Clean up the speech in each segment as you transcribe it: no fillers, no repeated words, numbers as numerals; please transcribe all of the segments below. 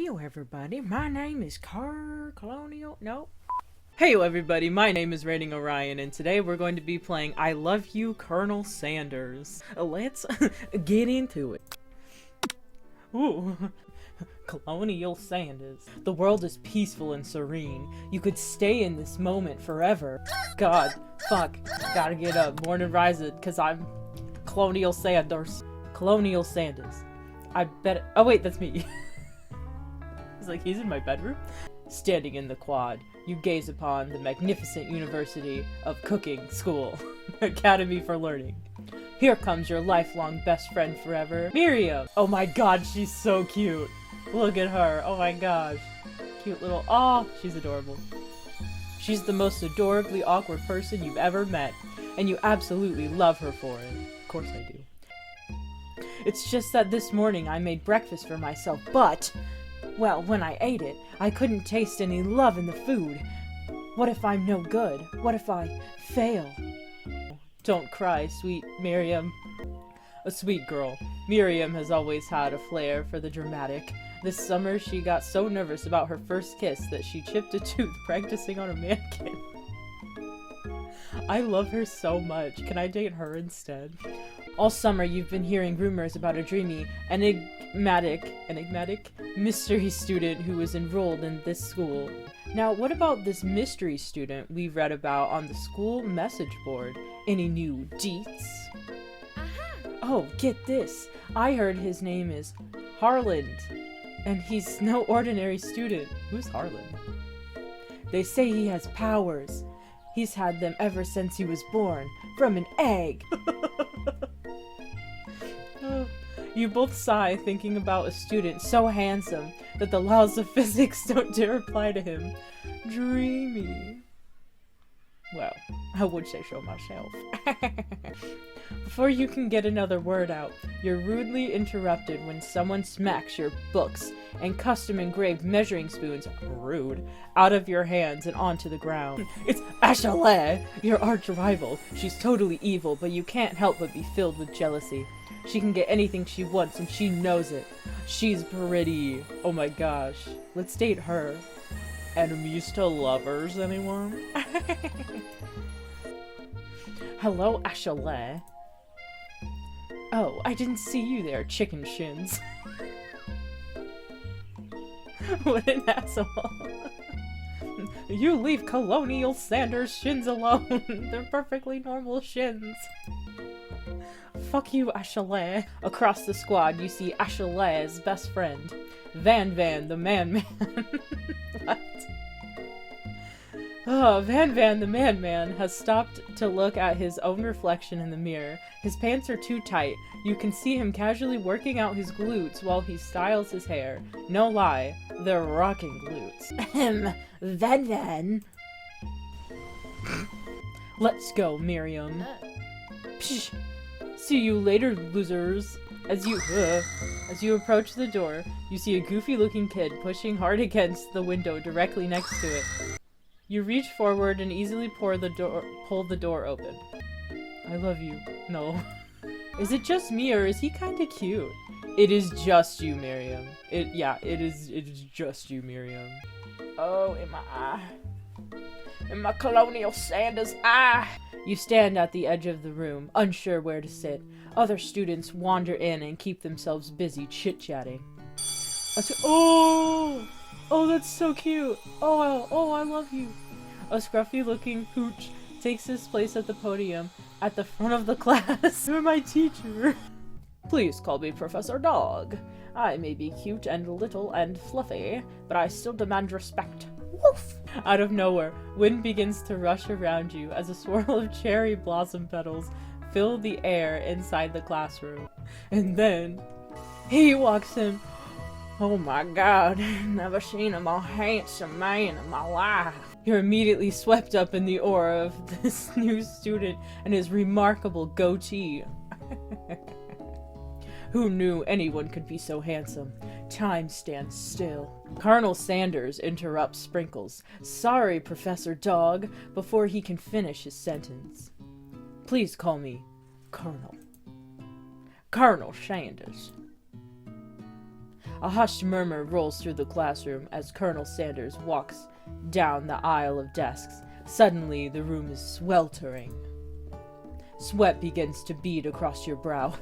Heyo everybody, my name is Colonial. No. Heyo everybody, my name is Raining Orion, and today we're going to be playing I Love You, Colonel Sanders. Let's get into it. Ooh. Colonial Sanders. The world is peaceful and serene. You could stay in this moment forever. God, fuck. Gotta get up. Born and rising, cause I'm Colonial Sanders. Colonial Sanders. I bet. Oh wait, that's me. It's like he's in my bedroom. Standing in the quad, you gaze upon the magnificent University of Cooking School, Academy for Learning. Here comes your lifelong best friend forever, Miriam. Oh my god, she's so cute. Look at her. Oh my gosh. Cute little. Oh, she's adorable. She's the most adorably awkward person you've ever met, and you absolutely love her for it. Of course I do. It's just that this morning I made breakfast for myself, but, well, when I ate it, I couldn't taste any love in the food. What if I'm no good? What if I fail? Don't cry, sweet Miriam. A sweet girl, Miriam has always had a flair for the dramatic. This summer, she got so nervous about her first kiss that she chipped a tooth practicing on a mannequin. I love her so much. Can I date her instead? All summer, you've been hearing rumors about a dreamy, enigmatic mystery student who was enrolled in this school. Now, what about this mystery student we read about on the school message board? Any new deets? Oh, get this. I heard his name is Harland, and he's no ordinary student. Who's Harland? They say he has powers. He's had them ever since he was born, from an egg. You both sigh thinking about a student so handsome that the laws of physics don't dare apply to him. Dreamy. Well, I would say so myself. Before you can get another word out, you're rudely interrupted when someone smacks your books and custom-engraved measuring spoons, rude, out of your hands and onto the ground. It's Ashaleh, your arch-rival. She's totally evil, but you can't help but be filled with jealousy. She can get anything she wants, and she knows it. She's pretty. Oh my gosh. Let's date her. Enemies to lovers, anyone? Hello, Ashaleh. Oh, I didn't see you there, chicken shins. What an asshole. You leave Colonial Sanders shins alone. They're perfectly normal shins. Fuck you, Ashaleh. Across the squad, you see Ashaleh's best friend, Van the Man. What? Oh, Van the Man has stopped to look at his own reflection in the mirror. His pants are too tight. You can see him casually working out his glutes while he styles his hair. No lie, they're rocking glutes. Van. Let's go, Miriam. Psh. See you later, losers. As you approach the door, you see a goofy-looking kid pushing hard against the window directly next to it. You reach forward and easily pull the door open. I love you. No. Is it just me, or is he kinda cute? It is just you, Miriam. It is just you, Miriam. Oh, in my eye. In my Colonial Sanders eye. You stand at the edge of the room, unsure where to sit. Other students wander in and keep themselves busy chit-chatting. Oh, that's so cute. Oh, I love you. A scruffy-looking pooch takes his place at the podium at the front of the class. You're my teacher. Please call me Professor Dog. I may be cute and little and fluffy, but I still demand respect. Woof! Out of nowhere, wind begins to rush around you as a swirl of cherry blossom petals fill the air inside the classroom. And then, he walks in. Oh my god, never seen a more handsome man in my life. You're immediately swept up in the aura of this new student and his remarkable goatee. Who knew anyone could be so handsome? Time stands still. Colonel Sanders interrupts Sprinkles. Sorry, Professor Dog, before he can finish his sentence. Please call me Colonel. Colonel Sanders. A hushed murmur rolls through the classroom as Colonel Sanders walks down the aisle of desks. Suddenly, the room is sweltering. Sweat begins to bead across your brow.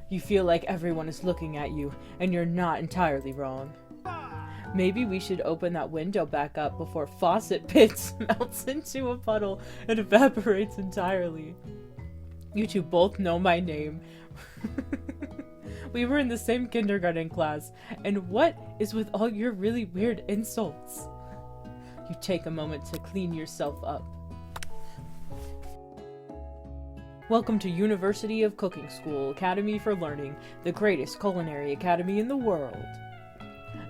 You feel like everyone is looking at you, and you're not entirely wrong. Maybe we should open that window back up before faucet pits melts into a puddle and evaporates entirely. You two both know my name. We were in the same kindergarten class, and what is with all your really weird insults? You take a moment to clean yourself up. Welcome to University of Cooking School, Academy for Learning, the greatest culinary academy in the world.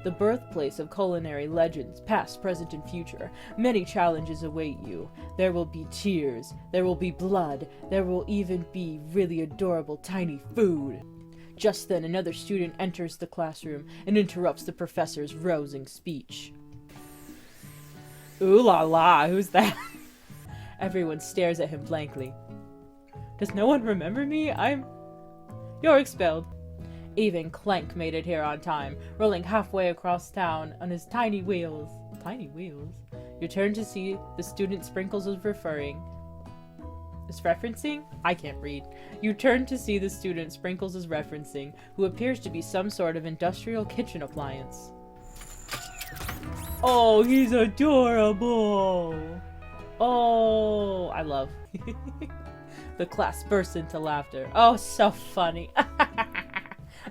The birthplace of culinary legends, past, present, and future. Many challenges await you. There will be tears, there will be blood, there will even be really adorable tiny food. Just then, another student enters the classroom and interrupts the professor's rousing speech. Ooh la la, who's that? Everyone stares at him blankly. Does no one remember me? You're expelled. Even Clank made it here on time, rolling halfway across town on his tiny wheels. Tiny wheels? You turn to see the student Sprinkles is referencing? I can't read. You turn to see the student Sprinkles is referencing, who appears to be some sort of industrial kitchen appliance. Oh, he's adorable! Oh, I love. The class bursts into laughter. Oh, so funny.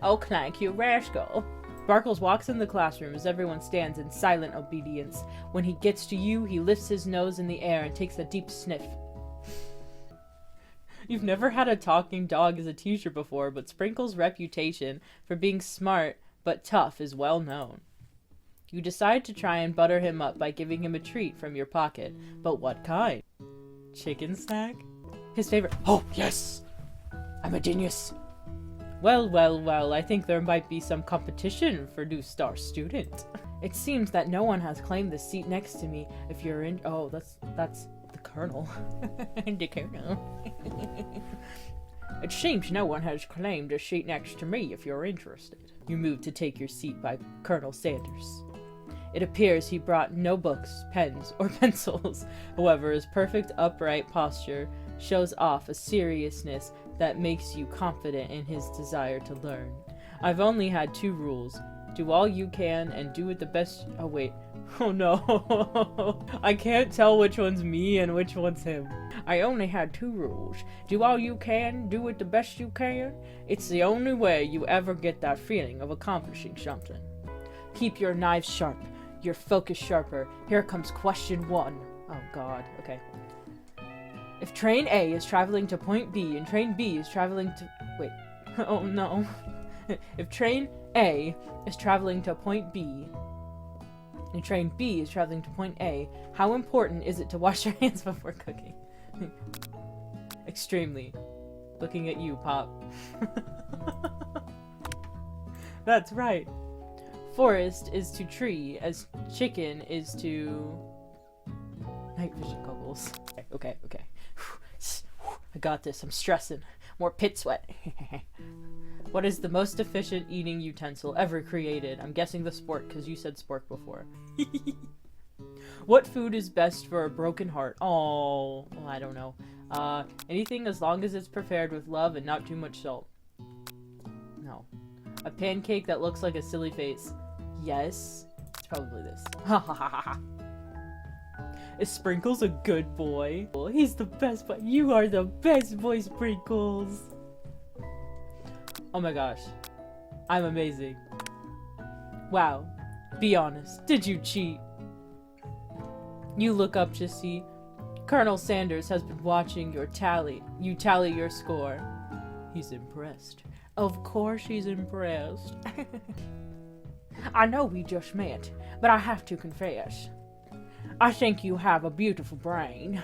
Oh, Clank, you rascal. Sparkles walks in the classroom as everyone stands in silent obedience. When he gets to you, he lifts his nose in the air and takes a deep sniff. You've never had a talking dog as a teacher before, but Sprinkles' reputation for being smart but tough is well known. You decide to try and butter him up by giving him a treat from your pocket. But what kind? Chicken snack? His favorite. Oh, yes! I'm a genius. Well, I think there might be some competition for new star student. It seems that no one has claimed the seat next to me. If you're in... Oh, that's the Colonel. The Colonel. It seems no one has claimed a seat next to me if you're interested. You move to take your seat by Colonel Sanders. It appears he brought no books, pens, or pencils. However, his perfect upright posture shows off a seriousness that makes you confident in his desire to learn. I've only had 2 rules. Do all you can and do it the best— Oh wait. Oh no. I can't tell which one's me and which one's him. I only had 2 rules. Do all you can, do it the best you can. It's the only way you ever get that feeling of accomplishing something. Keep your knives sharp, your focus sharper. Here comes question 1. Oh god, okay. If train A is traveling to point B and train B is traveling to... Wait. Oh no. If train A is traveling to point B and train B is traveling to point A, how important is it to wash your hands before cooking? Extremely. Looking at you, Pop. That's right. Forest is to tree as chicken is to... night vision goggles. Okay. I got this. I'm stressing. More pit sweat. What is the most efficient eating utensil ever created? I'm guessing the spork, because you said spork before. What food is best for a broken heart? Oh, I don't know. Anything as long as it's prepared with love and not too much salt. No. A pancake that looks like a silly face. Yes. It's probably this. Ha ha ha ha. Is Sprinkles a good boy? He's the best boy. You are the best boy, Sprinkles. Oh my gosh. I'm amazing. Wow. Be honest. Did you cheat? You look up to see Colonel Sanders has been watching your tally. You tally your score. He's impressed. Of course he's impressed. I know we just met, but I have to confess. I think you have a beautiful brain.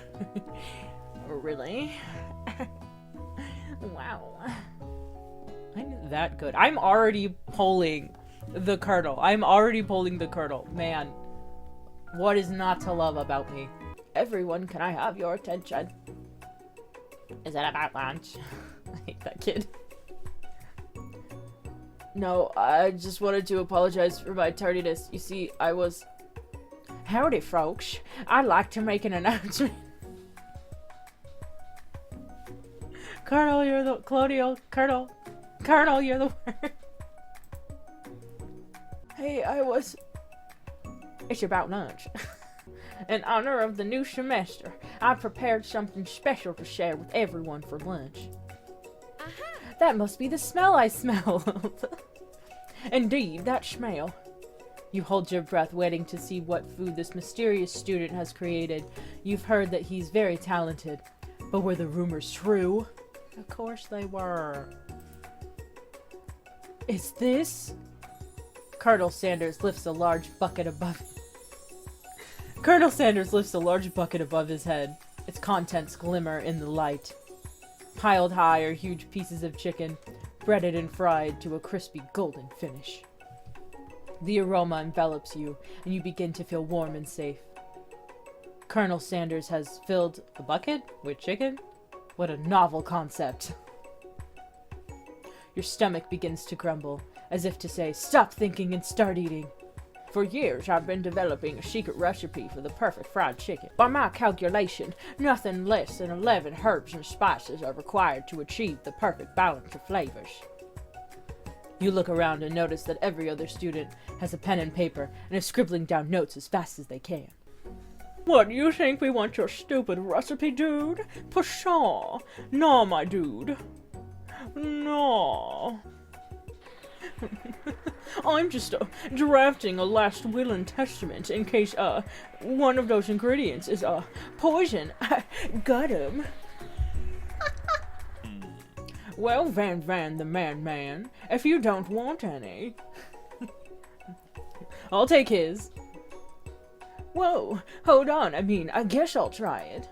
Really? Wow. I'm that good. I'm already polling the Colonel. Man, what is not to love about me? Everyone, can I have your attention? Is that about lunch? I hate that kid. No, I just wanted to apologize for my tardiness. You see, I was... Howdy, folks. I'd like to make an announcement. Colonel, you're the... Colonial... Colonel, you're the word. Hey, I was... It's about lunch. In honor of the new semester, I prepared something special to share with everyone for lunch. That must be the smell I smelled. Indeed, that smell. You hold your breath, waiting to see what food this mysterious student has created. You've heard that he's very talented. But were the rumors true? Of course they were. Is this? Colonel Sanders lifts a large bucket above... Colonel Sanders lifts a large bucket above his head. Its contents glimmer in the light. Piled high are huge pieces of chicken, breaded and fried to a crispy golden finish. The aroma envelops you, and you begin to feel warm and safe. Colonel Sanders has filled a bucket with chicken? What a novel concept. Your stomach begins to grumble, as if to say, stop thinking and start eating. For years, I've been developing a secret recipe for the perfect fried chicken. By my calculation, nothing less than 11 herbs and spices are required to achieve the perfect balance of flavors. You look around and notice that every other student has a pen and paper and is scribbling down notes as fast as they can. What, you think we want your stupid recipe, dude? Pshaw! No, my dude. No. I'm just drafting a last will and testament in case one of those ingredients is poison. Got him. Well, Van the man, if you don't want any, I'll take his. Whoa, hold on, I guess I'll try it.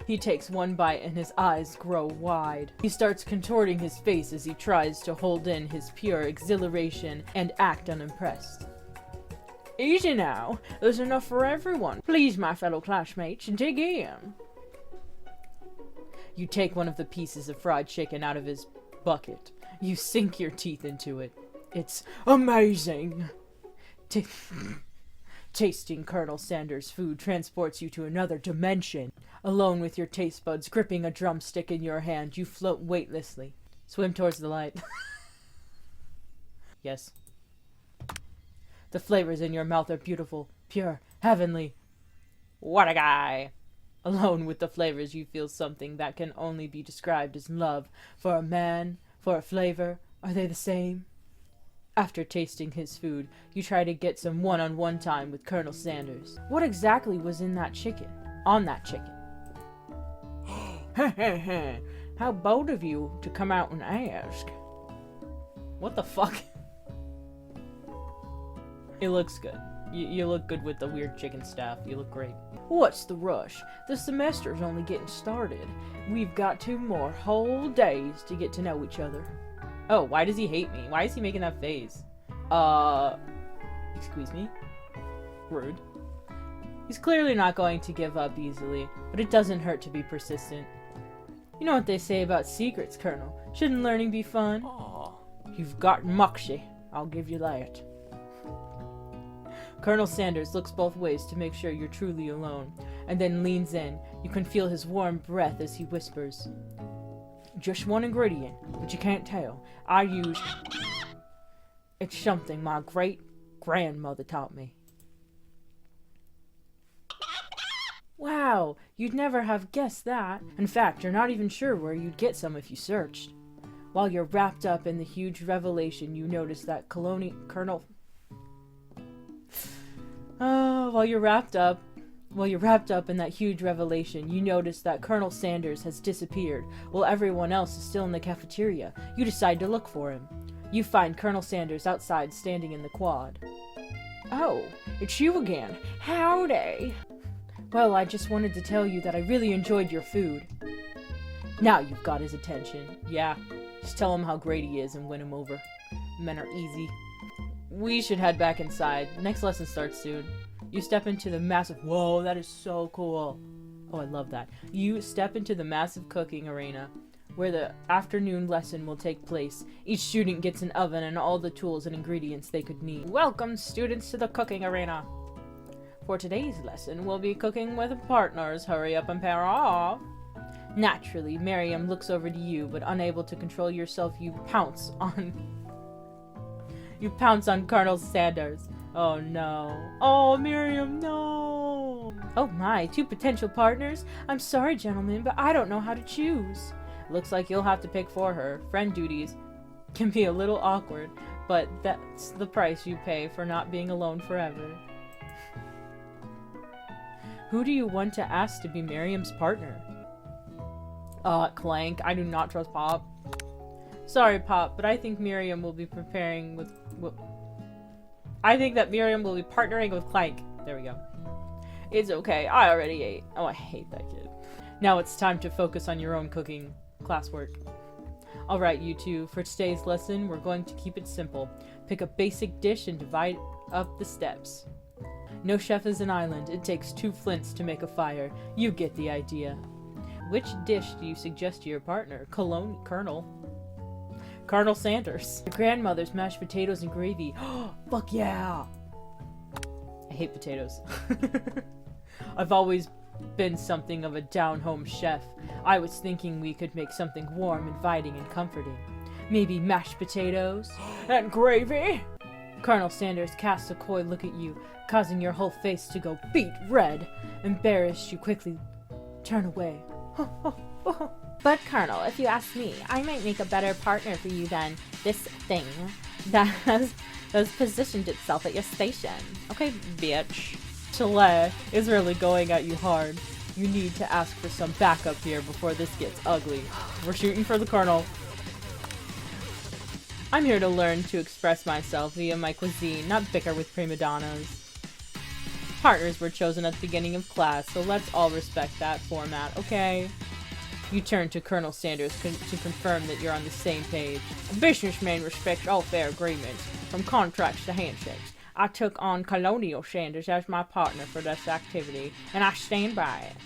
He takes one bite and his eyes grow wide. He starts contorting his face as he tries to hold in his pure exhilaration and act unimpressed. Easy now, there's enough for everyone. Please, my fellow classmates, dig in. You take one of the pieces of fried chicken out of his bucket. You sink your teeth into it. It's amazing. Tasting Colonel Sanders' food transports you to another dimension. Alone with your taste buds gripping a drumstick in your hand, you float weightlessly. Swim towards the light. Yes. The flavors in your mouth are beautiful, pure, heavenly. What a guy! Alone with the flavors, you feel something that can only be described as love. For a man, for a flavor, are they the same? After tasting his food, you try to get some one-on-one time with Colonel Sanders. What exactly was in that chicken? On that chicken? How bold of you to come out and ask. What the fuck? It looks good. You look good with the weird chicken staff. You look great. What's the rush? The semester's only getting started. We've got 2 more whole days to get to know each other. Oh, why does he hate me? Why is he making that face? Excuse me? Rude. He's clearly not going to give up easily, but it doesn't hurt to be persistent. You know what they say about secrets, Colonel. Shouldn't learning be fun? Aww. You've got moxie. I'll give you that. Colonel Sanders looks both ways to make sure you're truly alone, and then leans in. You can feel his warm breath as he whispers. Just one ingredient, but you can't tell. I use... It's something my great-grandmother taught me. Wow, you'd never have guessed that. In fact, you're not even sure where you'd get some if you searched. While you're wrapped up in the huge revelation, you notice that While you're wrapped up in that huge revelation, you notice that Colonel Sanders has disappeared, while everyone else is still in the cafeteria. You decide to look for him. You find Colonel Sanders outside, standing in the quad. Oh, it's you again. Howdy. Well, I just wanted to tell you that I really enjoyed your food. Now you've got his attention. Yeah, just tell him how great he is and win him over. Men are easy. We should head back inside. The next lesson starts soon. You step into the massive... Whoa, that is so cool. Oh, I love that. You step into the massive cooking arena. where the afternoon lesson will take place. Each student gets an oven and all the tools and ingredients they could need. Welcome, students, to the cooking arena. For today's lesson, we'll be cooking with partners. Hurry up and pair off. Naturally, Miriam looks over to you, but unable to control yourself, you pounce on Colonel Sanders. Oh no. Oh, Miriam, no. Oh my, 2 potential partners? I'm sorry, gentlemen, but I don't know how to choose. Looks like you'll have to pick for her. Friend duties can be a little awkward, but that's the price you pay for not being alone forever. Who do you want to ask to be Miriam's partner? Clank. I do not trust Pop. Sorry, Pop, but I think Miriam will be partnering with Clank. There we go. It's okay. I already ate. Oh, I hate that kid. Now it's time to focus on your own cooking classwork. Alright, you two. For today's lesson, we're going to keep it simple. Pick a basic dish and divide up the steps. No chef is an island. It takes 2 flints to make a fire. You get the idea. Which dish do you suggest to your partner? Colonel Sanders. Your grandmother's mashed potatoes and gravy. Fuck yeah! I hate potatoes. I've always been something of a down-home chef. I was thinking we could make something warm, inviting, and comforting. Maybe mashed potatoes? And gravy? Colonel Sanders casts a coy look at you, causing your whole face to go beet red. Embarrassed, you quickly turn away. But Colonel, if you ask me, I might make a better partner for you than this thing that has positioned itself at your station. Okay, bitch. Chalet is really going at you hard. You need to ask for some backup here before this gets ugly. We're shooting for the Colonel. I'm here to learn to express myself via my cuisine, not bicker with prima donnas. Partners were chosen at the beginning of class, so let's all respect that format, okay? You turn to Colonel Sanders to confirm that you're on the same page. A businessman respects all fair agreements, from contracts to handshakes. I took on Colonial Sanders as my partner for this activity, and I stand by it.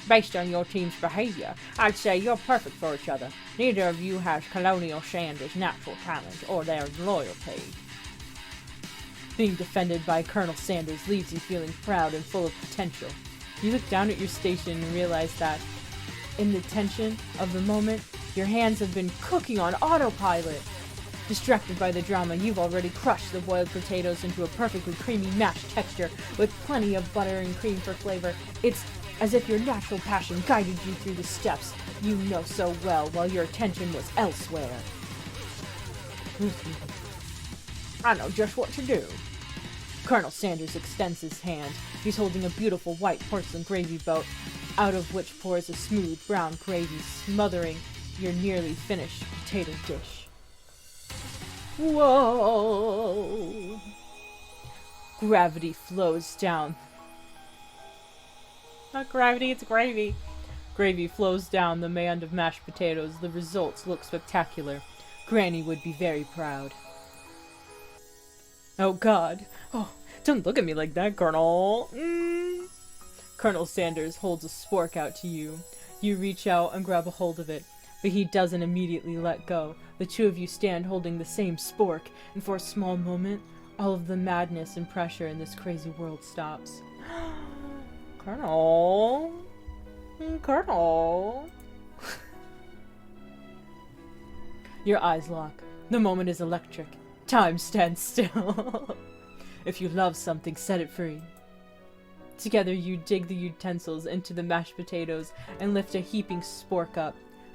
Based on your team's behavior, I'd say you're perfect for each other. Neither of you has Colonial Sanders' natural talent or their loyalty. Being defended by Colonel Sanders leaves you feeling proud and full of potential. You look down at your station and realize that, in the tension of the moment, your hands have been cooking on autopilot. Distracted by the drama, you've already crushed the boiled potatoes into a perfectly creamy mashed texture with plenty of butter and cream for flavor. It's as if your natural passion guided you through the steps you know so well while your attention was elsewhere. I know just what to do. Colonel Sanders extends his hand. He's holding a beautiful white porcelain gravy boat, out of which pours a smooth brown gravy, smothering your nearly finished potato dish. Whoa! Gravity flows down. Not gravity, it's gravy. Gravy flows down the mound of mashed potatoes. The results look spectacular. Granny would be very proud. Oh God. Oh, don't look at me like that, Colonel. Colonel Sanders holds a spork out to you. You reach out and grab a hold of it, but he doesn't immediately let go. The two of you stand holding the same spork, and for a small moment, all of the madness and pressure in this crazy world stops. Colonel? Colonel? Your eyes lock. The moment is electric. Time stands still. If you love something, set it free. Together you dig the utensils into the mashed potatoes and lift a heaping spork up.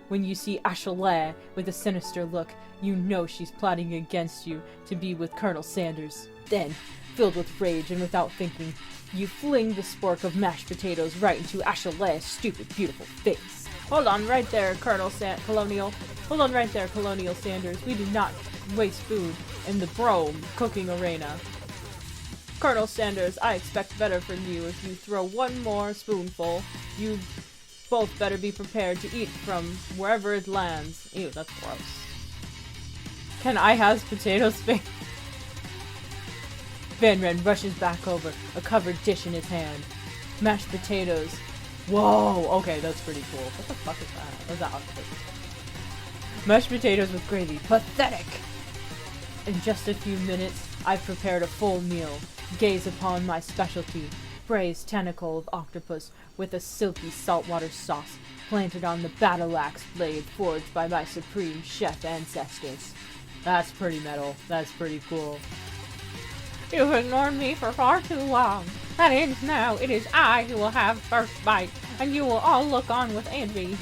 When you see Ashley with a sinister look, you know she's plotting against you to be with Colonel Sanders. Then, filled with rage and without thinking, you fling the spork of mashed potatoes right into Ashley's stupid, beautiful face. Hold on right there, Colonial. Hold on right there, Colonial Sanders. We do not waste food in the brome cooking arena. Colonel Sanders, I expect better from you. If you throw one more spoonful, you both better be prepared to eat from wherever it lands. Ew, that's gross. Can I have potatoes, Van Ren rushes back over, a covered dish in his hand. Mashed potatoes. Whoa, okay, that's pretty cool. What the fuck is that? What is that octopus? Mashed potatoes with gravy. Pathetic! In just a few minutes, I've prepared a full meal. Gaze upon my specialty. Braised tentacle of octopus with a silky saltwater sauce planted on the battle axe blade forged by my supreme chef ancestors. That's pretty metal. That's pretty cool. You've ignored me for far too long. That ends now. It is I who will have first bite, and you will all look on with envy.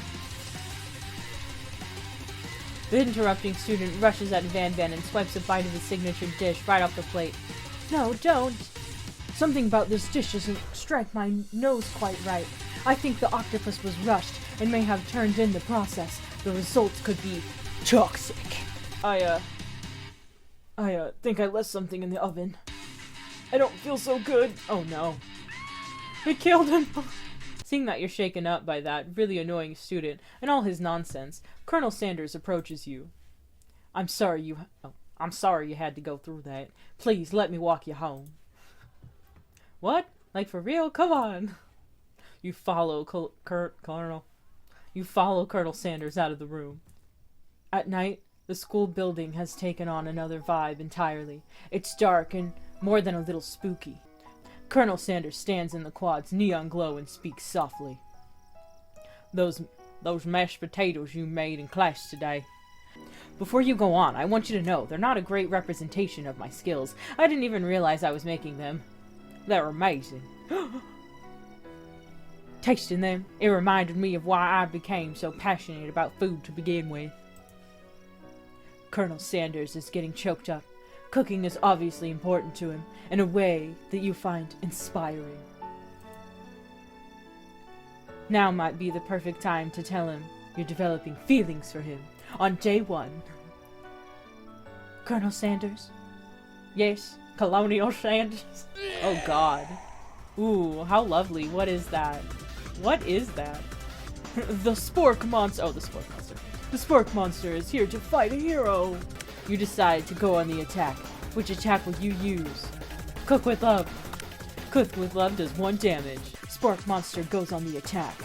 The interrupting student rushes at Van and swipes a bite of his signature dish right off the plate. No, don't. Something about this dish doesn't strike my nose quite right. I think the octopus was rushed and may have turned in the process. The results could be toxic. I think I left something in the oven. I don't feel so good. Oh no. It killed him. Seeing that you're shaken up by that really annoying student and all his nonsense, Colonel Sanders approaches you. I'm sorry you had to go through that. Please let me walk you home. What? Like for real? Come on. You follow Colonel Sanders out of the room. At night, the school building has taken on another vibe entirely. It's dark and more than a little spooky. Colonel Sanders stands in the quad's neon glow and speaks softly. Those mashed potatoes you made in class today. Before you go on, I want you to know they're not a great representation of my skills. I didn't even realize I was making them. They're amazing. Tasting them, it reminded me of why I became so passionate about food to begin with. Colonel Sanders is getting choked up. Cooking is obviously important to him, in a way that you find inspiring. Now might be the perfect time to tell him you're developing feelings for him on day one. Colonel Sanders? Yes, Colonial Sanders? Oh god. Ooh, how lovely. What is that? What is that? The Spork Monster. Oh, the Spork Monster. The Spork Monster is here to fight a hero. You decide to go on the attack. Which attack will you use? Cook with Love. Cook with Love does 1 damage. Spork Monster goes on the attack.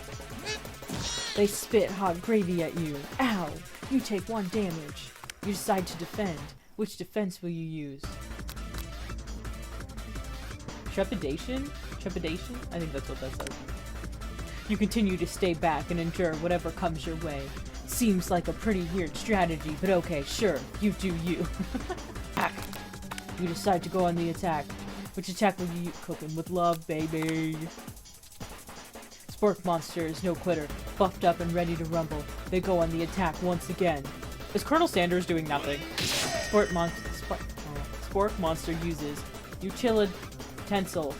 They spit hot gravy at you. Ow! You take 1 damage. You decide to defend. Which defense will you use? Trepidation? Trepidation? I think that's what that says. You continue to stay back and endure whatever comes your way. Seems like a pretty weird strategy, but okay, sure, you do you. You decide to go on the attack. Which attack will you use? Cooking with Love, baby. Spork Monster is no quitter, buffed up and ready to rumble. They go on the attack once again. Is Colonel Sanders doing nothing? Spork Monster uses Utilitensile.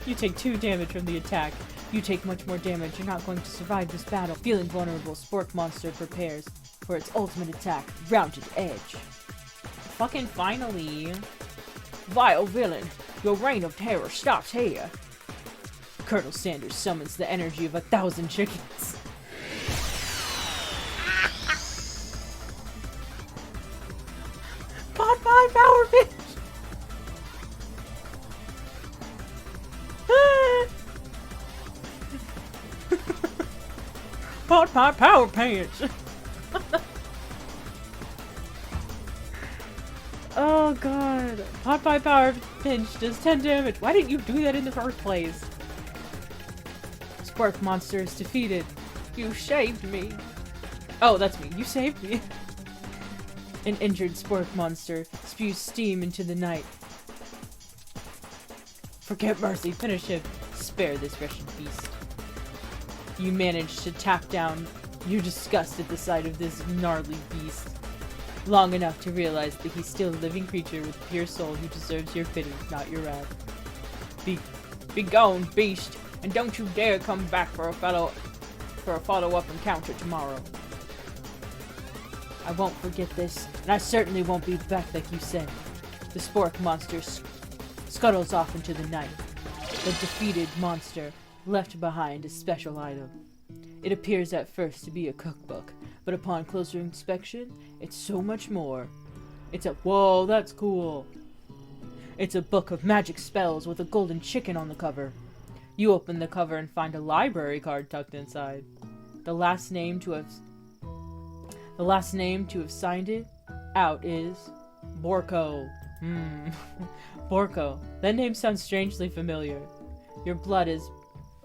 You take 2 damage from the attack. You take much more damage. You're not going to survive this battle. Feeling vulnerable, Spork Monster prepares for its ultimate attack, Rounded Edge. Fucking finally. Vile villain, your reign of terror stops here. Colonel Sanders summons the energy of 1,000 chickens. Pot pie power bitch! Pot pie power pants! Oh god. Pot pie power pinch does 10 damage. Why didn't you do that in the first place? Spork Monster is defeated. You saved me. Oh, that's me. You saved me. An injured Spork Monster spews steam into the night. Forget mercy. Finish him. Spare this wretched beast. You manage to tap down your disgust at the sight of this gnarly beast. Long enough to realize that he's still a living creature with a pure soul who deserves your pity, not your wrath. Be gone, beast, and don't you dare come back for a follow-up encounter tomorrow. I won't forget this, and I certainly won't be back like you said. The Spork Monster scuttles off into the night. The defeated monster left behind a special item. It appears at first to be a cookbook, but upon closer inspection, it's so much more. Whoa, that's cool. It's a book of magic spells with a golden chicken on the cover. You open the cover and find a library card tucked inside. The last name to have The last name to have signed it out is Borko. Borko. That name sounds strangely familiar. Your blood is...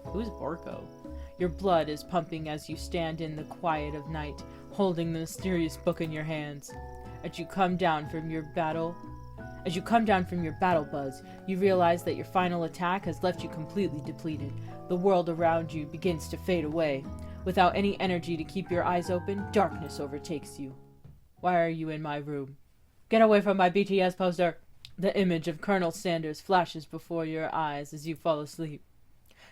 Who's Borko? Your blood is pumping as you stand in the quiet of night, holding the mysterious book in your hands. As you come down from your battle buzz, you realize that your final attack has left you completely depleted. The world around you begins to fade away. Without any energy to keep your eyes open, darkness overtakes you. Why are you in my room? Get away from my BTS poster! The image of Colonel Sanders flashes before your eyes as you fall asleep.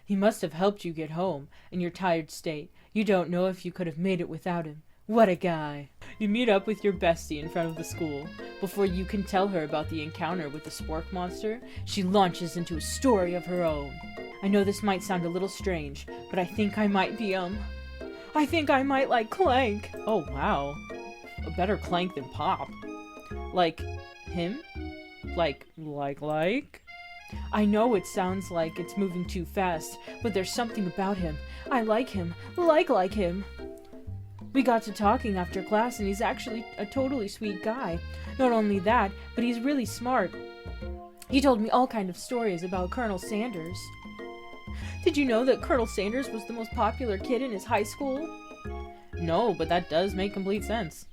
He must have helped you get home. In your tired state, you don't know if you could have made it without him. What a guy! You meet up with your bestie in front of the school. Before you can tell her about the encounter with the spork monster, she launches into a story of her own. I know this might sound a little strange, but I think I might like Clank. Oh wow. A better Clank than Pop. Like him? Like? I know it sounds like it's moving too fast, but there's something about him. I like him. Like him. We got to talking after class and he's actually a totally sweet guy. Not only that, but he's really smart. He told me all kind of stories about Colonel Sanders. Did you know that Colonel Sanders was the most popular kid in his high school? No, but that does make complete sense.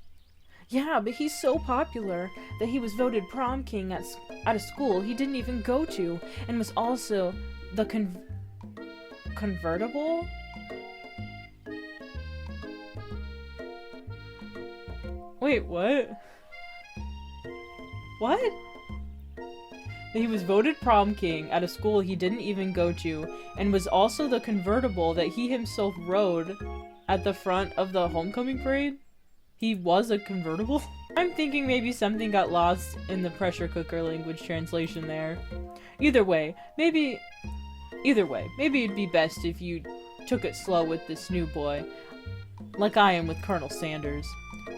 Yeah, but he's so popular that he was voted prom king at a school he didn't even go to, and was also the convertible? Wait, what? What? He was voted prom king at a school he didn't even go to, and was also the convertible that he himself rode at the front of the homecoming parade? He was a convertible? I'm thinking maybe something got lost in the pressure cooker language translation there. Either way, maybe it'd be best if you took it slow with this new boy, like I am with Colonel Sanders.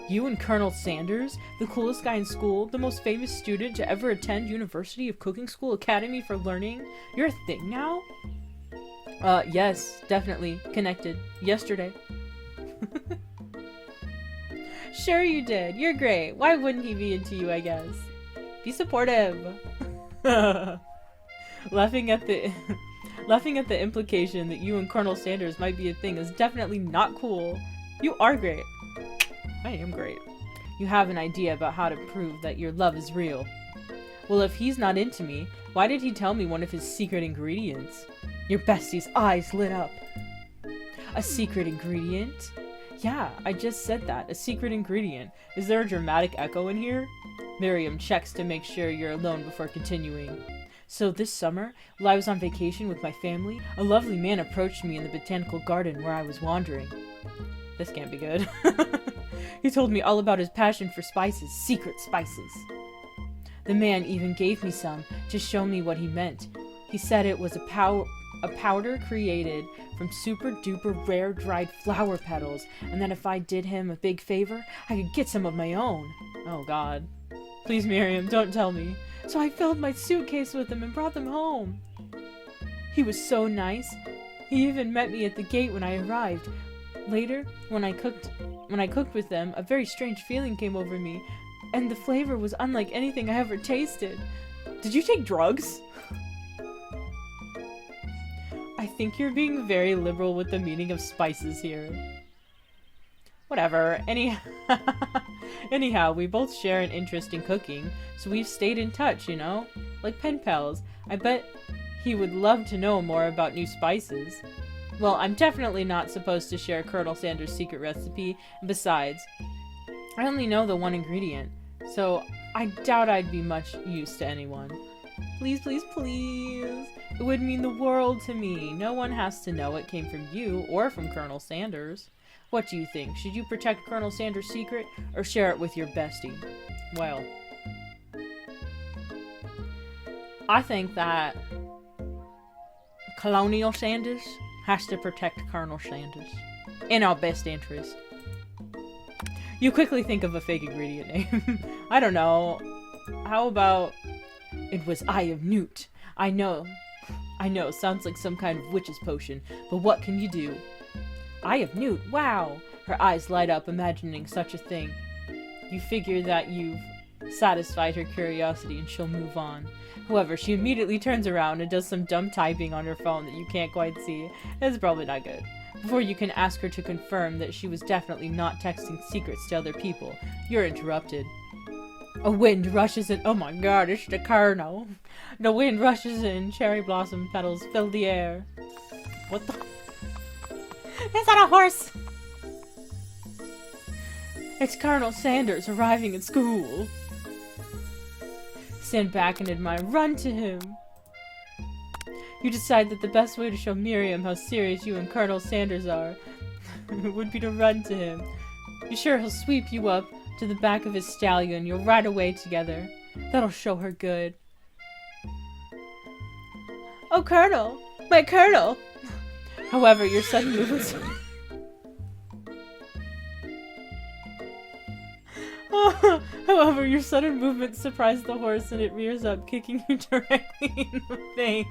You and Colonel Sanders, the coolest guy in school, the most famous student to ever attend University of Cooking School Academy for Learning, you're a thing now? Yes, definitely. Connected. Yesterday. Sure you did. You're great. Why wouldn't he be into you, I guess? Be supportive. Laughing at the implication that you and Colonel Sanders might be a thing is definitely not cool. You are great. I am great. You have an idea about how to prove that your love is real. Well, if he's not into me, why did he tell me one of his secret ingredients? Your bestie's eyes lit up. A secret ingredient? Yeah, I just said that. A secret ingredient. Is there a dramatic echo in here? Miriam checks to make sure you're alone before continuing. So this summer, while I was on vacation with my family, a lovely man approached me in the botanical garden where I was wandering. This can't be good. He told me all about his passion for spices, secret spices. The man even gave me some to show me what he meant. He said it was a powder created from super duper rare dried flower petals, and that if I did him a big favor, I could get some of my own. Oh god. Please, Miriam, don't tell me. So I filled my suitcase with them and brought them home. He was so nice. He even met me at the gate when I arrived. Later, when I cooked with them, a very strange feeling came over me, and the flavor was unlike anything I ever tasted. Did you take drugs? I think you're being very liberal with the meaning of spices here. Whatever. Anyhow, we both share an interest in cooking, so we've stayed in touch, you know? Like pen pals. I bet he would love to know more about new spices. Well, I'm definitely not supposed to share Colonel Sanders' secret recipe, and besides, I only know the one ingredient, so I doubt I'd be much use to anyone. Please, please, please. It would mean the world to me. No one has to know it came from you or from Colonel Sanders. What do you think? Should you protect Colonel Sanders' secret or share it with your bestie? Well, I think that Colonial Sanders has to protect Colonel Sanders in our best interest. You quickly think of a fake ingredient name. I don't know. How about... It was Eye of Newt. I know, sounds like some kind of witch's potion, but what can you do? Eye of Newt, wow! Her eyes light up, imagining such a thing. You figure that you've satisfied her curiosity and she'll move on. However, she immediately turns around and does some dumb typing on her phone that you can't quite see. It's probably not good. Before you can ask her to confirm that she was definitely not texting secrets to other people, you're interrupted. A wind rushes in. Oh my god, it's the Colonel. The wind rushes in. Cherry blossom petals fill the air. What the? Is that a horse? It's Colonel Sanders arriving at school. Stand back and admire. Run to him. You decide that the best way to show Miriam how serious you and Colonel Sanders are would be to run to him. You're sure he'll sweep you up to the back of his stallion. You'll ride away together. That'll show her good. Oh, Colonel! My Colonel! However, your sudden movements... However, your sudden movements surprise the horse and it rears up, kicking you directly in the face.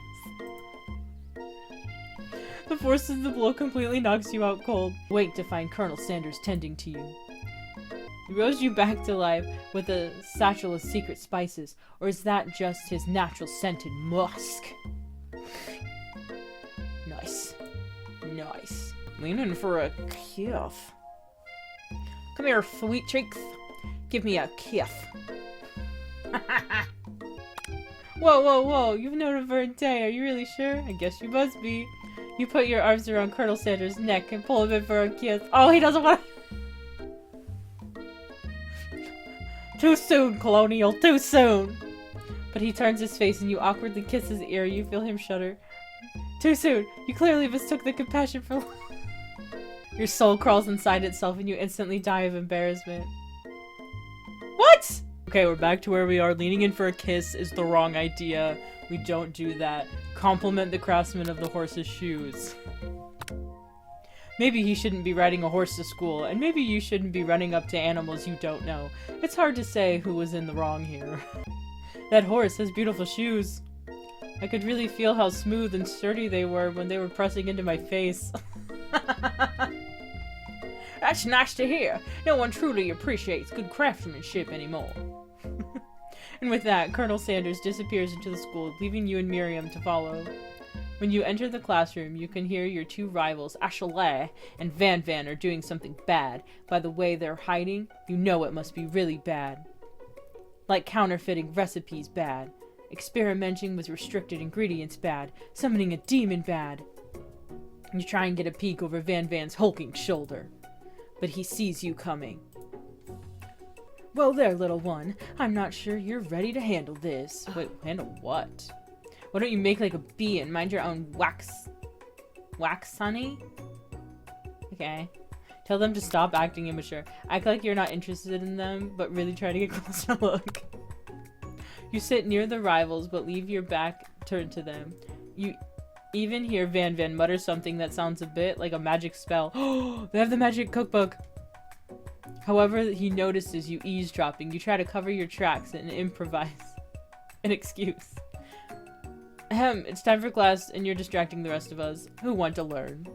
The force of the blow completely knocks you out cold. Wait to find Colonel Sanders tending to you. He rose you back to life with a satchel of secret spices, or is that just his natural scented musk? Nice. Nice. Lean in for a kiss. Come here, sweet cheeks. Give me a kiss. Whoa, whoa, whoa. You've known him for a day. Are you really sure? I guess you must be. You put your arms around Colonel Sanders' neck and pull him in for a kiss. Oh, he doesn't want to... Too soon, Colonial, too soon! But he turns his face and you awkwardly kiss his ear. You feel him shudder. Too soon! You clearly mistook the compassion for... Your soul crawls inside itself and you instantly die of embarrassment. What?! Okay, we're back to where we are. Leaning in for a kiss is the wrong idea. We don't do that. Compliment the craftsman of the horse's shoes. Maybe he shouldn't be riding a horse to school, and maybe you shouldn't be running up to animals you don't know. It's hard to say who was in the wrong here. That horse has beautiful shoes. I could really feel how smooth and sturdy they were when they were pressing into my face. That's nice to hear. No one truly appreciates good craftsmanship anymore. And with that, Colonel Sanders disappears into the school, leaving you and Miriam to follow. When you enter the classroom, you can hear your two rivals, Ashley and Van Van, are doing something bad. By the way they're hiding, you know it must be really bad. Like counterfeiting recipes bad. Experimenting with restricted ingredients bad. Summoning a demon bad. You try and get a peek over Van Van's hulking shoulder. But he sees you coming. Well there, little one. I'm not sure you're ready to handle this. Wait, handle what? Why don't you make like a bee and mind your own wax, honey? Okay. Tell them to stop acting immature. Act like you're not interested in them, but really try to get a closer look. You sit near the rivals, but leave your back turned to them. You even hear Van Van mutter something that sounds a bit like a magic spell. Oh, they have the magic cookbook. However, he notices you eavesdropping. You try to cover your tracks and improvise an excuse. Ahem, it's time for class and you're distracting the rest of us who want to learn.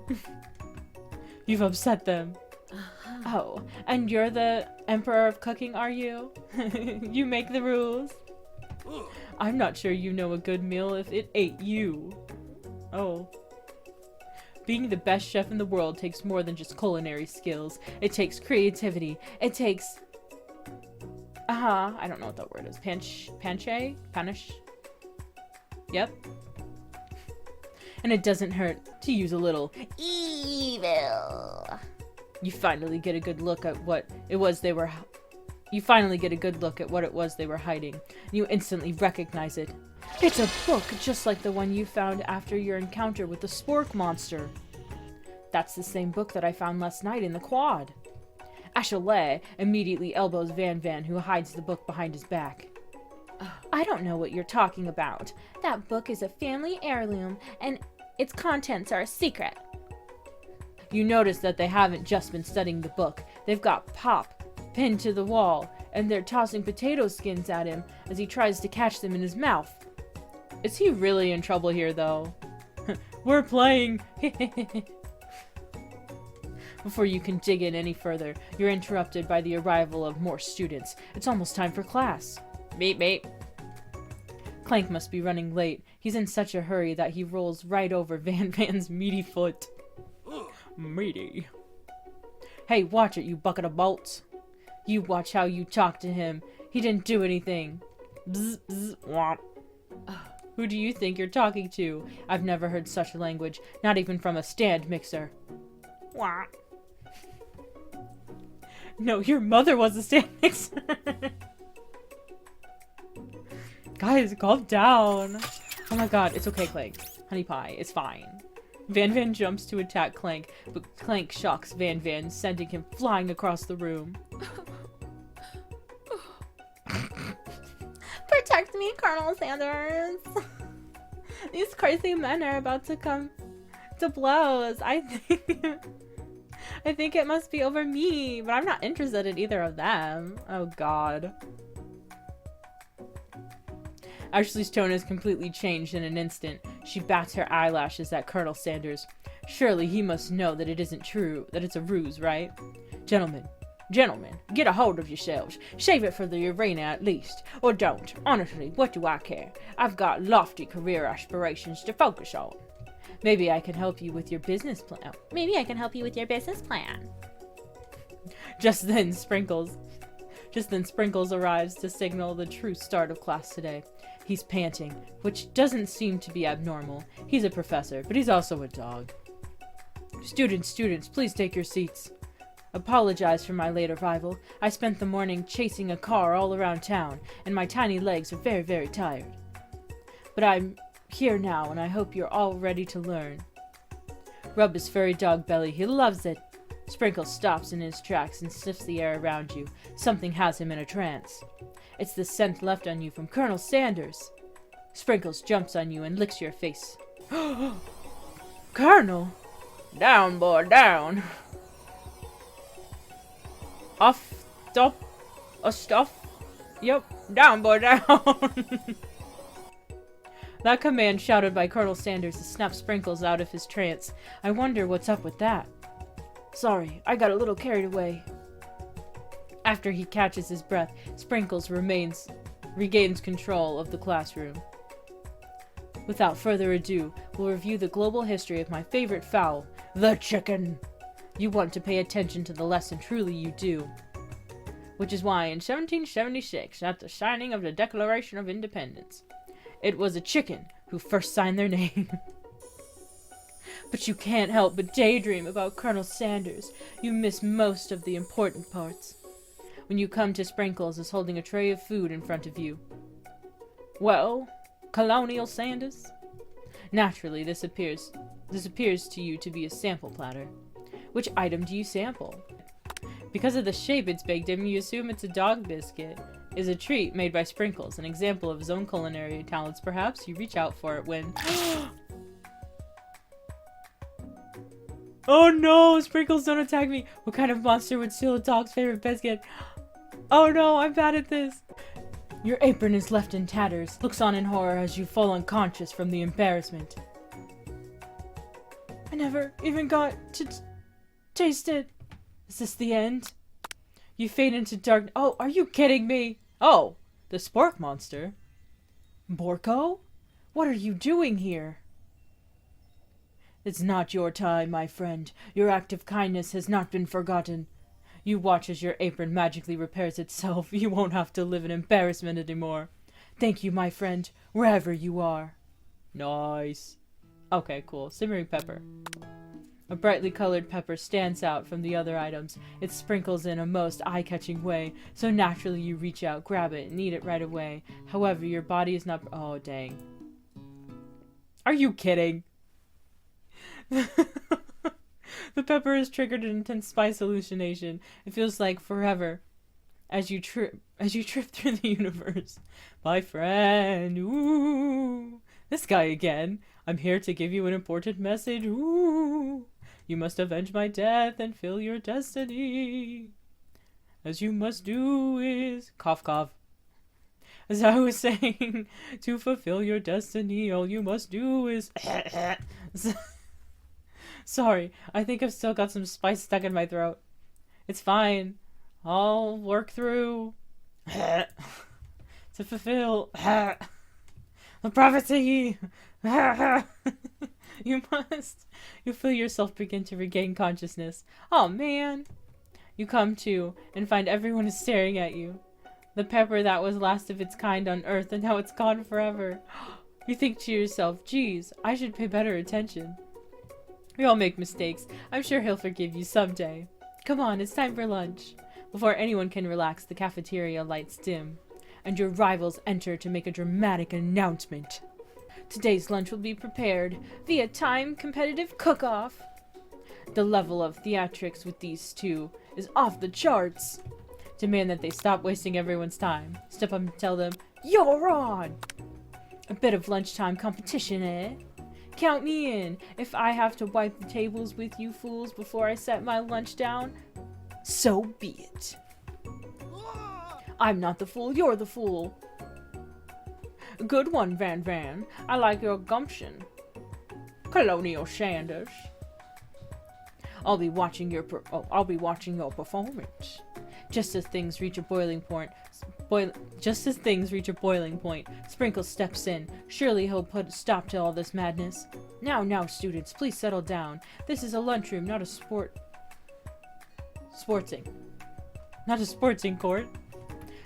You've upset them. Oh, and you're the Emperor of Cooking, are you? You make the rules. I'm not sure you know a good meal if it ate you. Oh. Being the best chef in the world takes more than just culinary skills. It takes creativity. It takes... I don't know what that word is. Panish? Yep. And it doesn't hurt to use a little evil. You finally get a good look at what it was they were hiding. You instantly recognize it. It's a book just like the one you found after your encounter with the spork monster. That's the same book that I found last night in the quad. Ashley immediately elbows Van Van, who hides the book behind his back. I don't know what you're talking about. That book is a family heirloom, and its contents are a secret. You notice that they haven't just been studying the book. They've got Pop pinned to the wall, and they're tossing potato skins at him as he tries to catch them in his mouth. Is he really in trouble here, though? We're playing. Before you can dig in any further, you're interrupted by the arrival of more students. It's almost time for class. Beep, beep. Clank must be running late. He's in such a hurry that he rolls right over Van Van's meaty foot. Meaty. Hey, watch it, you bucket of bolts. You watch how you talk to him. He didn't do anything. Bzz, bzz, womp. Who do you think you're talking to? I've never heard such language, not even from a stand mixer. Wah. No, your mother was a stand mixer. Guys, calm down. Oh my god, it's okay, Clank. Honey pie, it's fine. Van Van jumps to attack Clank, but Clank shocks Van Van, sending him flying across the room. Protect me, Colonel Sanders. These crazy men are about to come to blows. I think it must be over me, but I'm not interested in either of them. Oh god. Ashley's tone has completely changed in an instant. She bats her eyelashes at Colonel Sanders. Surely he must know that it isn't true, that it's a ruse, right? Gentlemen, get a hold of yourselves. Save it for the arena at least. Or don't. Honestly, what do I care? I've got lofty career aspirations to focus on. Maybe I can help you with your business plan. Just then, Sprinkles arrives to signal the true start of class today. He's panting, which doesn't seem to be abnormal. He's a professor, but he's also a dog. Students, please take your seats. Apologize for my late arrival. I spent the morning chasing a car all around town, and my tiny legs are very, very tired. But I'm here now, and I hope you're all ready to learn. Rub his furry dog belly. He loves it. Sprinkles stops in his tracks and sniffs the air around you. Something has him in a trance. It's the scent left on you from Colonel Sanders. Sprinkles jumps on you and licks your face. Colonel! Down, boy, down! Off, stop, a stuff. Yep, down, boy, down! That command shouted by Colonel Sanders to snap Sprinkles out of his trance. I wonder what's up with that. Sorry, I got a little carried away. After he catches his breath, Sprinkles regains control of the classroom. Without further ado, we'll review the global history of my favorite fowl, the chicken. You want to pay attention to the lesson, truly you do. Which is why in 1776, at the signing of the Declaration of Independence, it was a chicken who first signed their name. But you can't help but daydream about Colonel Sanders. You miss most of the important parts. When you come to Sprinkles is holding a tray of food in front of you. Well, Colonial Sanders? Naturally, this appears to you to be a sample platter. Which item do you sample? Because of the shape it's baked in, you assume it's a dog biscuit. Is a treat made by Sprinkles, an example of his own culinary talents. Perhaps you reach out for it when... Oh no! Sprinkles, don't attack me! What kind of monster would steal a dog's favorite biscuit? Oh no, I'm bad at this! Your apron is left in tatters. Looks on in horror as you fall unconscious from the embarrassment. I never even got to taste it. Is this the end? You fade into dark. Oh, are you kidding me? Oh, the spork monster. Borko? What are you doing here? It's not your time, my friend. Your act of kindness has not been forgotten. You watch as your apron magically repairs itself. You won't have to live in embarrassment anymore. Thank you, my friend, wherever you are. Nice. Okay, cool. Simmering pepper. A brightly colored pepper stands out from the other items. It sprinkles in a most eye-catching way, so naturally you reach out, grab it, and eat it right away. However, your body is not... Oh, dang. Are you kidding? The pepper has triggered an intense spice hallucination. It feels like forever as you trip through the universe. My friend, ooh. This guy again. I'm here to give you an important message. Ooh. You must avenge my death and fill your destiny. As you must do is... Cough, cough. As I was saying, to fulfill your destiny, all you must do is... Sorry, I think I've still got some spice stuck in my throat. It's fine. I'll work through to fulfill the prophecy. You must. You feel yourself begin to regain consciousness. Oh man. You come to and find everyone is staring at you. The pepper that was last of its kind on Earth and now it's gone forever. You think to yourself, geez, I should pay better attention. We all make mistakes. I'm sure he'll forgive you someday. Come on, it's time for lunch. Before anyone can relax, the cafeteria lights dim, and your rivals enter to make a dramatic announcement. Today's lunch will be prepared via time competitive cook-off. The level of theatrics with these two is off the charts. Demand that they stop wasting everyone's time. Step up and tell them, you're on! A bit of lunchtime competition, eh? Count me in. If I have to wipe the tables with you fools before I set my lunch down, so be it. I'm not the fool, you're the fool. Good one, Van Van. I like your gumption. Colonial Sanders. I'll be watching your performance. Just as things reach a boiling point, Sprinkle steps in. Surely he'll put a stop to all this madness. Now, students, please settle down. This is a lunchroom, not a sporting court.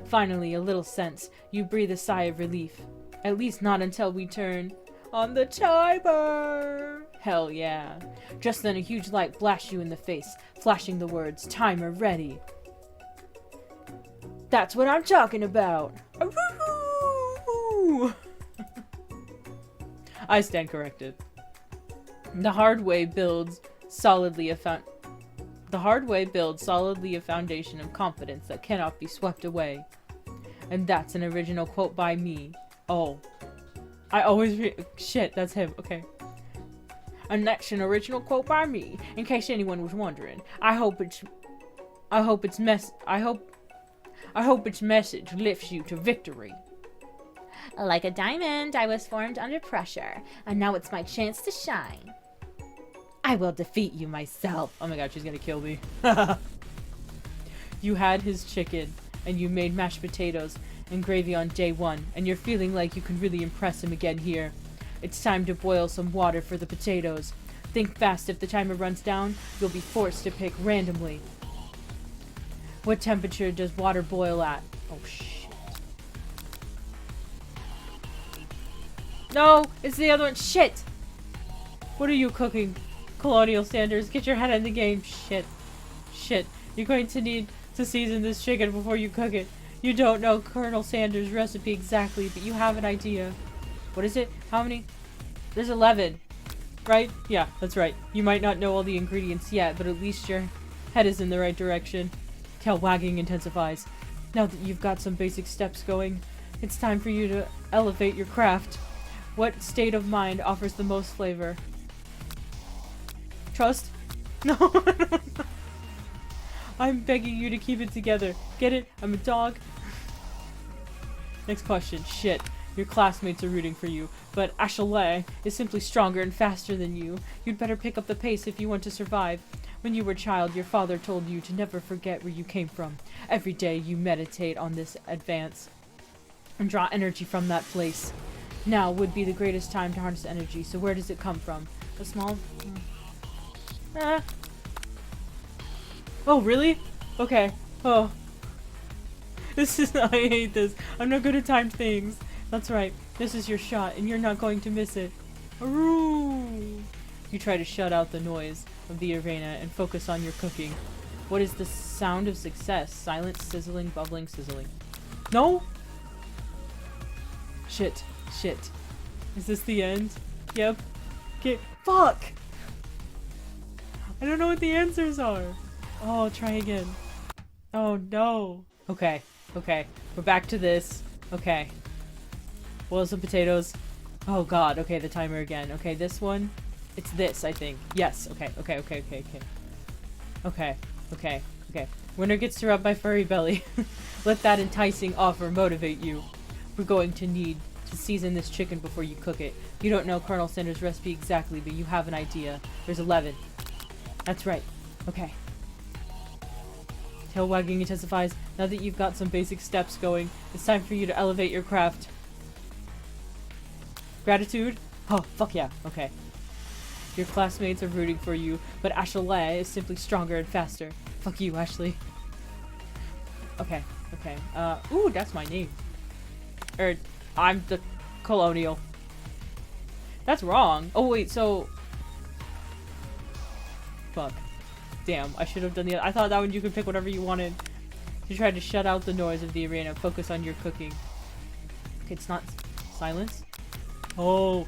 Finally, a little sense. You breathe a sigh of relief. At least not until we turn on the timer. Hell yeah. Just then a huge light blasts you in the face, flashing the words, timer ready. That's what I'm talking about. I stand corrected. The hard way builds solidly a foundation of confidence that cannot be swept away. And that's an original quote by me. Oh. I always shit, that's him. Okay. And that's an original quote by me, in case anyone was wondering. I hope its message lifts you to victory. Like a diamond, I was formed under pressure, and now it's my chance to shine. I will defeat you myself. Oh my god, she's gonna kill me. You had his chicken, and you made mashed potatoes and gravy on day one, and you're feeling like you can really impress him again here. It's time to boil some water for the potatoes. Think fast, if the timer runs down, you'll be forced to pick randomly. What temperature does water boil at? Oh shit. No, it's the other one. Shit! What are you cooking? Colonial Sanders, get your head in the game. Shit. You're going to need to season this chicken before you cook it. You don't know Colonel Sanders' recipe exactly, but you have an idea. What is it? How many? There's 11. Right? Yeah, that's right. You might not know all the ingredients yet, but at least your head is in the right direction. Tail wagging intensifies. Now that you've got some basic steps going, it's time for you to elevate your craft. What state of mind offers the most flavor? Trust? No. I'm begging you to keep it together. Get it? I'm a dog. Next question. Shit. Your classmates are rooting for you, but Ashley is simply stronger and faster than you. You'd better pick up the pace if you want to survive. When you were a child, your father told you to never forget where you came from. Every day you meditate on this advance and draw energy from that place. Now would be the greatest time to harness energy, so where does it come from? A small... Oh, really? Okay. Oh. This is... I hate this. I'm not good at time things. That's right. This is your shot, and you're not going to miss it. Aroo! You try to shut out the noise of the arena and focus on your cooking. What is the sound of success? Silent, sizzling, bubbling, sizzling. No? Shit. Is this the end? Yep. Okay. Fuck! I don't know what the answers are. Oh, try again. Oh no. Okay. We're back to this. Okay. Boil some potatoes. Oh god. Okay, the timer again. Okay, this one. It's this, I think. Yes. Okay. Winner gets to rub my furry belly. Let that enticing offer motivate you. We're going to need to season this chicken before you cook it. You don't know Colonel Sanders' recipe exactly, but you have an idea. There's 11. That's right. Okay. Tail wagging intensifies. Now that you've got some basic steps going, it's time for you to elevate your craft. Gratitude? Oh, fuck yeah. Okay. Your classmates are rooting for you, but Ashley is simply stronger and faster. Fuck you, Ashley. Okay, okay. Ooh, that's my name. I'm the Colonial. That's wrong. Oh, wait, so... Fuck. Damn, I should have done the other. I thought that one you could pick whatever you wanted. You tried to shut out the noise of the arena. Focus on your cooking. Okay, it's not silence. Oh,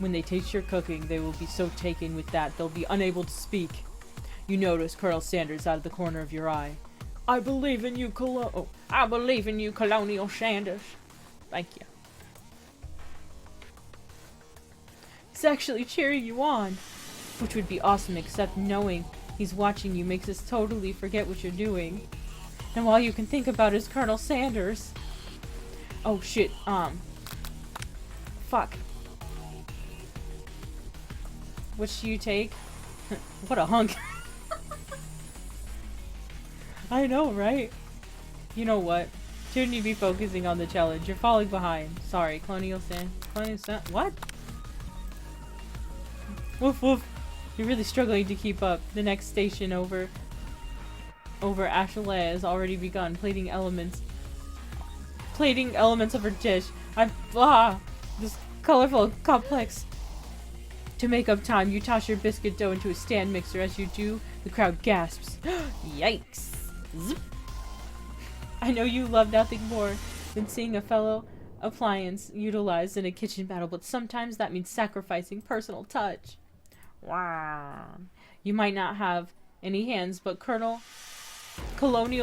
when they taste your cooking, they will be so taken with that, they'll be unable to speak. You notice Colonel Sanders out of the corner of your eye. I believe in you, I believe in you, Colonial Sanders. Thank you. He's actually cheering you on. Which would be awesome, except knowing he's watching you makes us totally forget what you're doing. And all you can think about is Colonel Sanders. Oh shit, fuck. Which do you take? What a hunk. I know, right? You know what? Shouldn't you be focusing on the challenge? You're falling behind. Sorry, Colonial Sand. What? Woof woof. You're really struggling to keep up. The next station over Ashley has already begun plating elements of her dish. This colorful and complex. To make up time, you toss your biscuit dough into a stand mixer. As you do, the crowd gasps. Yikes. Zip. I know you love nothing more than seeing a fellow appliance utilized in a kitchen battle, but sometimes that means sacrificing personal touch. Wow. You might not have any hands, but Colonial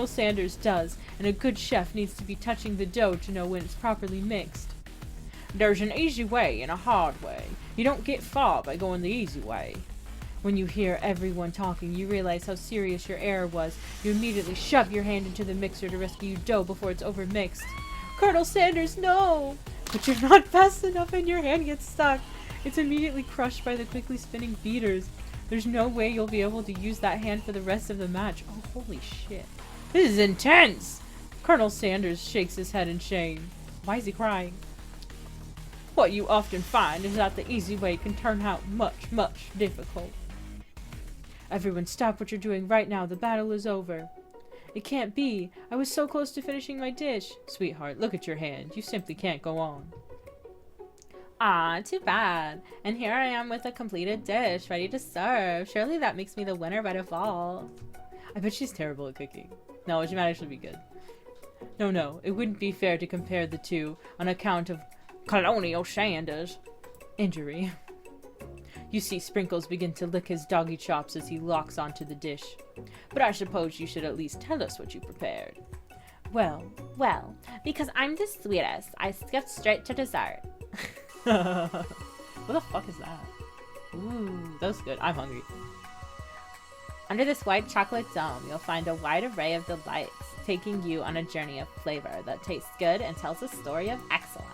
Sanders does, and a good chef needs to be touching the dough to know when it's properly mixed. There's an easy way and a hard way. You don't get far by going the easy way. When you hear everyone talking, you realize how serious your error was. You immediately shove your hand into the mixer to rescue your dough before it's overmixed. Colonel Sanders, no! But you're not fast enough and your hand gets stuck. It's immediately crushed by the quickly spinning beaters. There's no way you'll be able to use that hand for the rest of the match. Oh, holy shit. This is intense! Colonel Sanders shakes his head in shame. Why is he crying? What you often find is that the easy way can turn out much, much difficult. Everyone stop what you're doing right now. The battle is over. It can't be. I was so close to finishing my dish. Sweetheart, look at your hand. You simply can't go on. Ah, too bad. And here I am with a completed dish, ready to serve. Surely that makes me the winner by default. I bet she's terrible at cooking. No, she might actually be good. No, it wouldn't be fair to compare the two on account of Colonial Sanders' injury. You see Sprinkles begin to lick his doggy chops as he locks onto the dish. But I suppose you should at least tell us what you prepared. Well, because I'm the sweetest, I skipped straight to dessert. What the fuck is that? Ooh, that was good. I'm hungry. Under this white chocolate dome, you'll find a wide array of delights, taking you on a journey of flavor that tastes good and tells a story of excellence.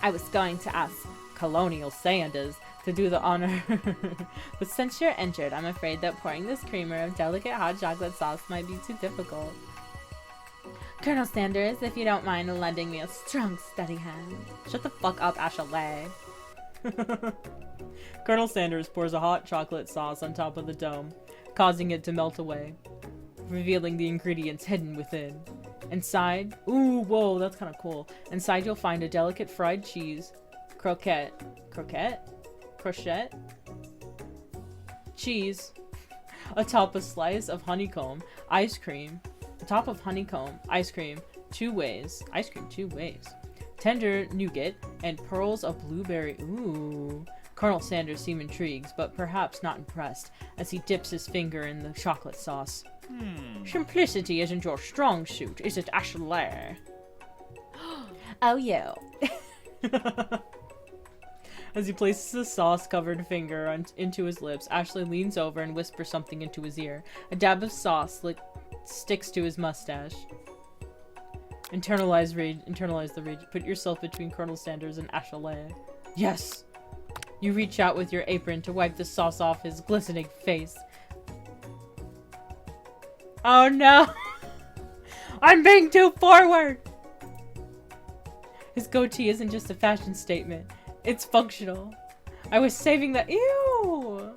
I was going to ask Colonial Sanders to do the honor, but since you're injured, I'm afraid that pouring this creamer of delicate hot chocolate sauce might be too difficult. Colonel Sanders, if you don't mind lending me a strong, steady hand. Shut the fuck up, Ashley. Colonel Sanders pours a hot chocolate sauce on top of the dome, causing it to melt away, revealing the ingredients hidden within. Inside, ooh, whoa, that's kind of cool. Inside you'll find a delicate fried cheese, crochet, cheese, atop a slice of honeycomb, ice cream, ice cream two ways, tender nougat, and pearls of blueberry. Ooh. Colonel Sanders seemed intrigued, but perhaps not impressed, as he dips his finger in the chocolate sauce. Simplicity isn't your strong suit, is it, Ashley? Oh, you. As he places the sauce-covered finger into his lips, Ashley leans over and whispers something into his ear. A dab of sauce sticks to his mustache. Internalize the rage. Put yourself between Colonel Sanders and Ashley. Yes! You reach out with your apron to wipe the sauce off his glistening face. Oh no! I'm being too forward! His goatee isn't just a fashion statement. It's functional. I was saving that- Ew!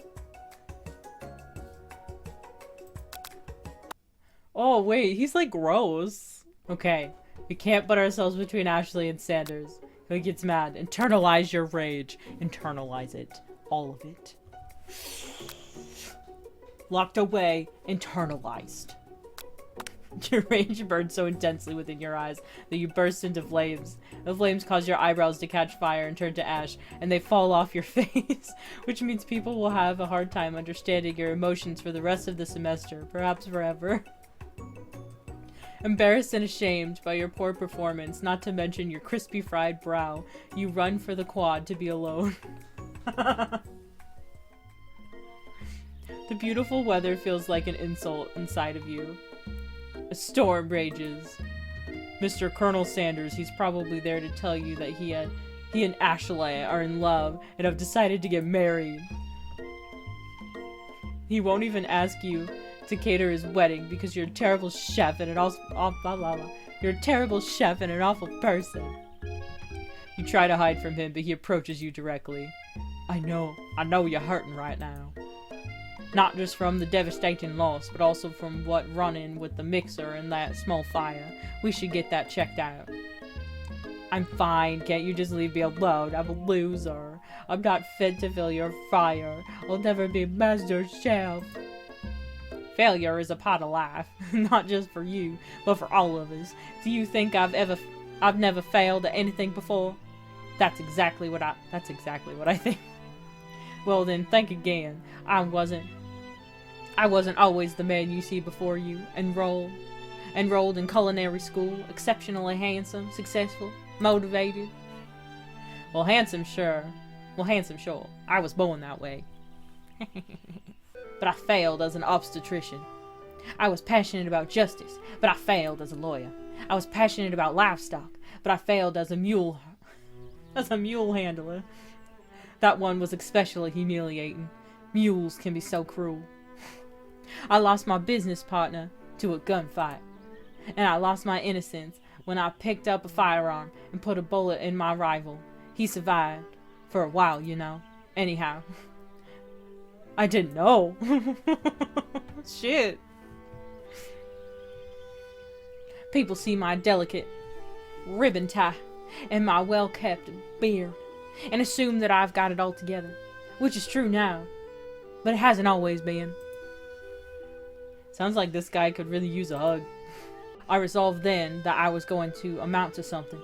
Oh wait, he's like gross. Okay, we can't put ourselves between Ashley and Sanders. He gets mad. Internalize your rage. Internalize it. All of it. Locked away. Internalized. Your rage burns so intensely within your eyes that you burst into flames. The flames cause your eyebrows to catch fire and turn to ash, and they fall off your face, which means people will have a hard time understanding your emotions for the rest of the semester, perhaps forever. Embarrassed and ashamed by your poor performance, not to mention your crispy fried brow, you run for the quad to be alone. The beautiful weather feels like an insult inside of you. A storm rages. Mr. Colonel Sanders, he's probably there to tell you that he and Ashley are in love and have decided to get married. He won't even ask you to cater his wedding because you're a terrible chef and you're a terrible chef and an awful person. You try to hide from him, but he approaches you directly. I know you're hurting right now. Not just from the devastating loss, but also from what run-in with the mixer and that small fire. We should get that checked out. I'm fine, can't you just leave me alone? I'm a loser. I'm not fit to fill your fire. I'll never be master chef. Failure is a part of life, not just for you, but for all of us. Do you think I've never failed at anything before? That's exactly what I think. Well then, think again. I wasn't always the man you see before you. Enrolled in culinary school, exceptionally handsome, successful, motivated. Well, handsome, sure. I was born that way. But I failed as an obstetrician. I was passionate about justice, but I failed as a lawyer. I was passionate about livestock, but I failed as a mule handler. That one was especially humiliating. Mules can be so cruel. I lost my business partner to a gunfight. And I lost my innocence when I picked up a firearm and put a bullet in my rival. He survived. For a while, you know. Anyhow. I didn't know. Shit. People see my delicate ribbon tie and my well-kept beard and assume that I've got it all together, which is true now, but it hasn't always been. Sounds like this guy could really use a hug. I resolved then that I was going to amount to something.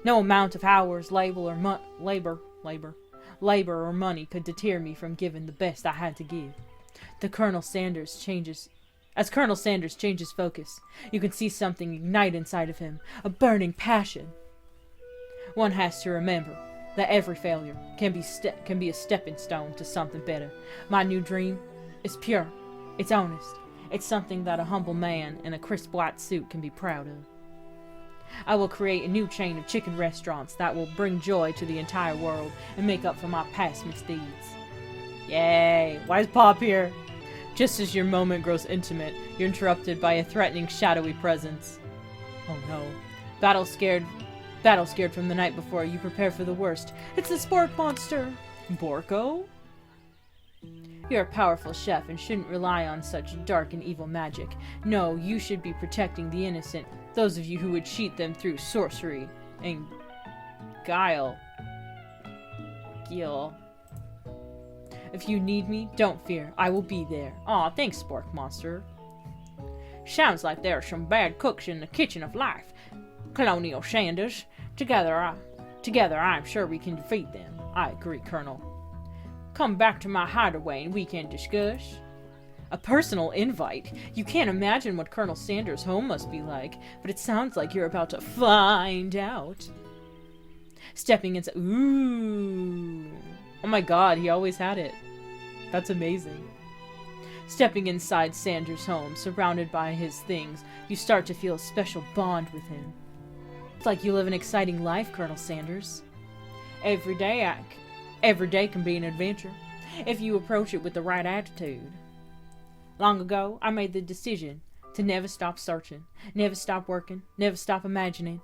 No amount of hours, labor or money could deter me from giving the best I had to give. As Colonel Sanders changes focus, you can see something ignite inside of him, a burning passion. One has to remember that every failure can be a stepping stone to something better. My new dream is pure, it's honest, it's something that a humble man in a crisp white suit can be proud of. I will create a new chain of chicken restaurants that will bring joy to the entire world and make up for my past misdeeds. Yay! Why is Pop here? Just as your moment grows intimate, you're interrupted by a threatening, shadowy presence. Oh no. Battle scared from the night before, you prepare for the worst. It's the Spork Monster! Borko? You're a powerful chef and shouldn't rely on such dark and evil magic. No, you should be protecting the innocent, those of you who would cheat them through sorcery and guile. Gil. If you need me, don't fear. I will be there. Aw, thanks, Spork Monster. Sounds like there are some bad cooks in the kitchen of life, Colonial Sanders. Together I'm sure we can defeat them. I agree, Colonel. Come back to my hideaway and we can discuss. A personal invite? You can't imagine what Colonel Sanders' home must be like, but it sounds like you're about to find out. Stepping into... Ooh. Oh my god, he always had it. That's amazing. Stepping inside Sanders' home, surrounded by his things, you start to feel a special bond with him. It's like you live an exciting life, Colonel Sanders. Every day can be an adventure, if you approach it with the right attitude. Long ago, I made the decision To never stop searching, never stop working, never stop imagining.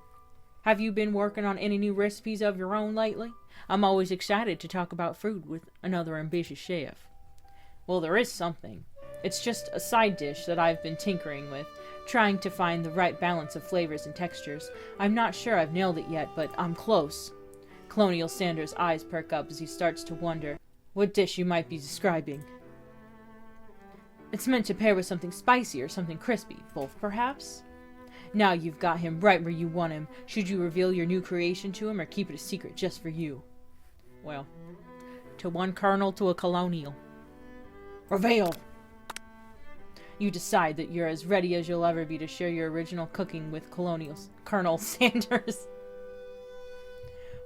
Have you been working on any new recipes of your own lately? I'm always excited to talk about food with another ambitious chef. Well, there is something. It's just a side dish that I've been tinkering with, trying to find the right balance of flavors and textures. I'm not sure I've nailed it yet, but I'm close. Colonial Sanders' eyes perk up as he starts to wonder what dish you might be describing. It's meant to pair with something spicy or something crispy, both perhaps? Now you've got him right where you want him. Should you reveal your new creation to him or keep it a secret just for you? Well, to one colonel to a colonial. Reveal! You decide that you're as ready as you'll ever be to share your original cooking with Colonel Sanders.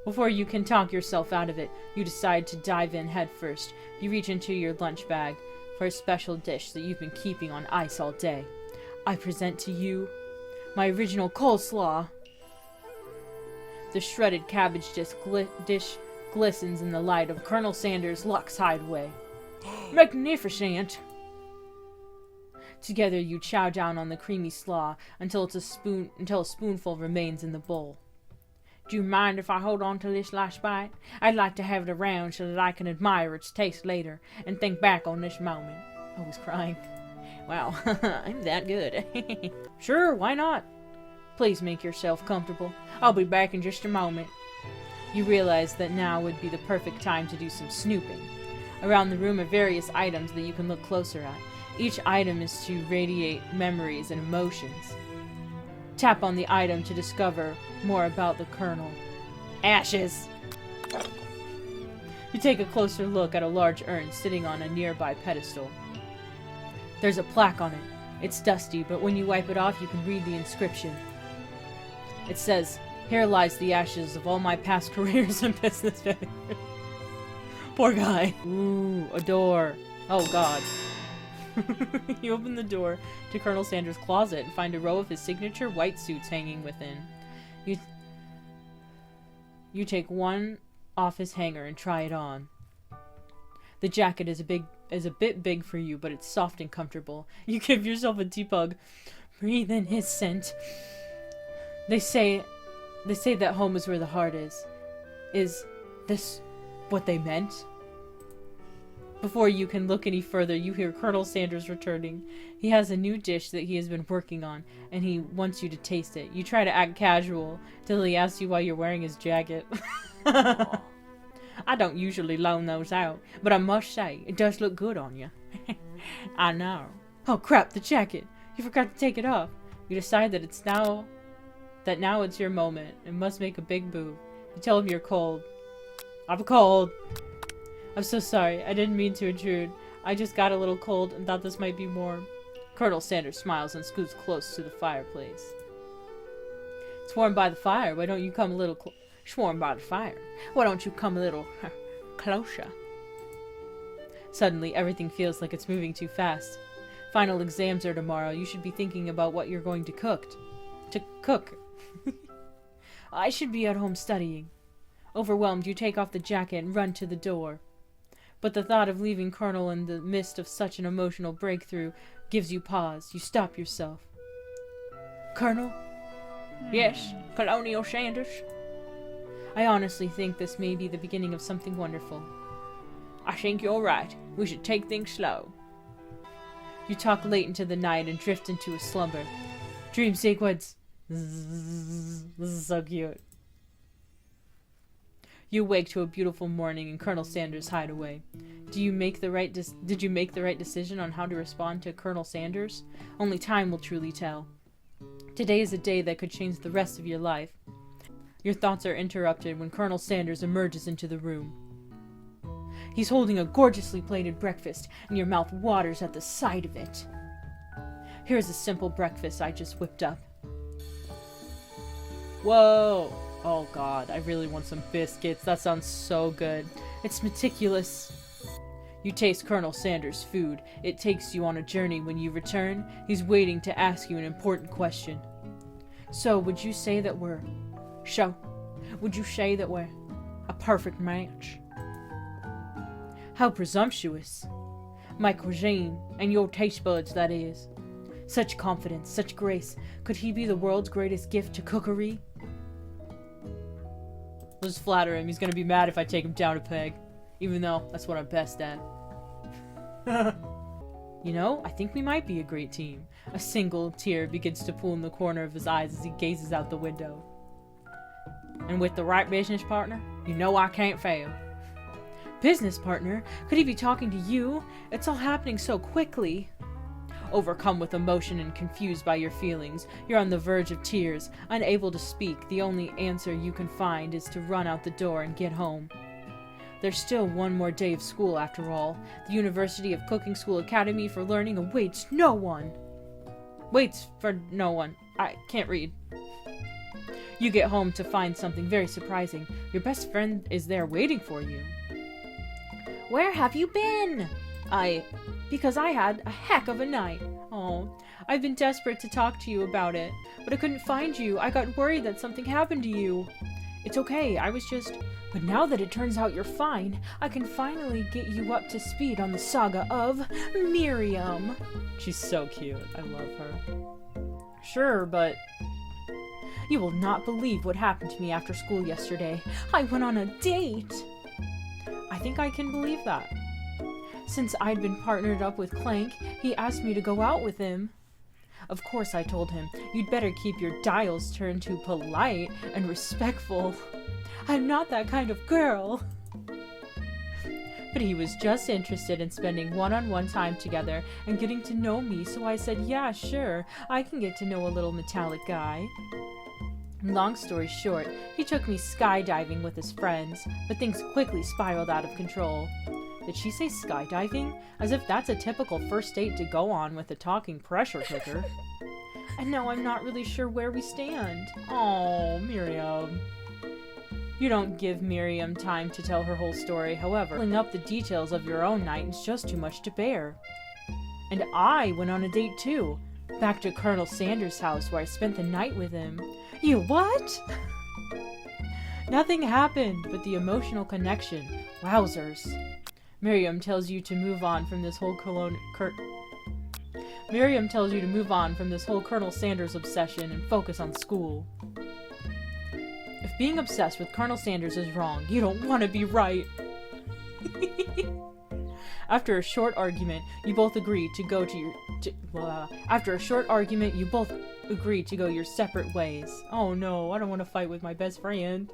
Before you can talk yourself out of it, you decide to dive in head first. You reach into your lunch bag for a special dish that you've been keeping on ice all day. I present to you my original coleslaw. The shredded cabbage dish glistens in the light of Colonel Sanders' Lux Hideaway. Magnificent! Together you chow down on the creamy slaw until a spoonful remains in the bowl. Do you mind if I hold on to this last bite? I'd like to have it around so that I can admire its taste later and think back on this moment. I was crying. Wow, I'm that good. Sure, why not? Please make yourself comfortable. I'll be back in just a moment. You realize that now would be the perfect time to do some snooping. Around the room are various items that you can look closer at. Each item is to radiate memories and emotions. Tap on the item to discover more about the Colonel. Ashes! You take a closer look at a large urn sitting on a nearby pedestal. There's a plaque on it. It's dusty, but when you wipe it off, you can read the inscription. It says, "Here lies the ashes of all my past careers and business failures." Poor guy. Ooh, a door. Oh, God. You open the door to Colonel Sanders' closet and find a row of his signature white suits hanging within. You take one off his hanger and try it on. The jacket is a bit big for you, but it's soft and comfortable. You give yourself a deep hug. Breathe in his scent. They say that home is where the heart is. Is this what they meant? Before you can look any further, you hear Colonel Sanders returning. He has a new dish that he has been working on, and he wants you to taste it. You try to act casual till he asks you why you're wearing his jacket. I don't usually loan those out, but I must say, it does look good on you. I know. Oh crap, the jacket! You forgot to take it off. You decide that now it's your moment, and must make a big move. You tell him you're cold. I'm cold. I'm so sorry. I didn't mean to intrude. I just got a little cold and thought this might be warm. Colonel Sanders smiles and scoots close to the fireplace. It's warm by the fire. Why don't you come a little warm by the fire. Why don't you come a little closer? Suddenly, everything feels like it's moving too fast. Final exams are tomorrow. You should be thinking about what you're going to cook. I should be at home studying. Overwhelmed, you take off the jacket and run to the door. But the thought of leaving Colonel in the midst of such an emotional breakthrough gives you pause. You stop yourself. Colonel? Yes, Colonial Sanders? I honestly think this may be the beginning of something wonderful. I think you're right. We should take things slow. You talk late into the night and drift into a slumber. Dream sequence. This is so cute. You wake to a beautiful morning in Colonel Sanders' hideaway. Did you make the right decision on how to respond to Colonel Sanders? Only time will truly tell. Today is a day that could change the rest of your life. Your thoughts are interrupted when Colonel Sanders emerges into the room. He's holding a gorgeously plated breakfast, and your mouth waters at the sight of it. Here's a simple breakfast I just whipped up. Whoa! Oh God, I really want some biscuits. That sounds so good. It's meticulous. You taste Colonel Sanders' food. It takes you on a journey. When you return, he's waiting to ask you an important question. So, would you say that we're a perfect match? How presumptuous. My cuisine, and your taste buds, that is. Such confidence, such grace. Could he be the world's greatest gift to cookery? I'll just flatter him. He's gonna be mad if I take him down a peg. Even though that's what I'm best at. You know, I think we might be a great team. A single tear begins to pool in the corner of his eyes as he gazes out the window. And with the right business partner, you know I can't fail. Business partner? Could he be talking to you? It's all happening so quickly. Overcome with emotion and confused by your feelings, you're on the verge of tears, unable to speak. The only answer you can find is to run out the door and get home. There's still one more day of school after all. The University of Cooking School Academy for Learning awaits no one. Waits for no one. I can't read. You get home to find something very surprising. Your best friend is there waiting for you. Where have you been? Because I had a heck of a night. Oh, I've been desperate to talk to you about it, but I couldn't find you. I got worried that something happened to you. It's okay, But now that it turns out you're fine, I can finally get you up to speed on the saga of Miriam. She's so cute. I love her. Sure, but... You will not believe what happened to me after school yesterday. I went on a date. I think I can believe that. Since I'd been partnered up with Clank, he asked me to go out with him. Of course I told him, you'd better keep your dials turned to polite and respectful. I'm not that kind of girl. But he was just interested in spending one-on-one time together and getting to know me, so I said, yeah, sure, I can get to know a little metallic guy. Long story short, he took me skydiving with his friends, but things quickly spiraled out of control. Did she say skydiving? As if that's a typical first date to go on with a talking pressure cooker. And now I'm not really sure where we stand. Oh, Miriam. You don't give Miriam time to tell her whole story, however, filling up the details of your own night is just too much to bear. And I went on a date too. Back to Colonel Sanders' house where I spent the night with him. You what? Nothing happened but the emotional connection. Wowzers. Miriam tells you to move on from this whole Colonel Sanders obsession and focus on school. If being obsessed with Colonel Sanders is wrong, you don't want to be right. After a short argument, you both agree to go your separate ways. Oh no, I don't want to fight with my best friend.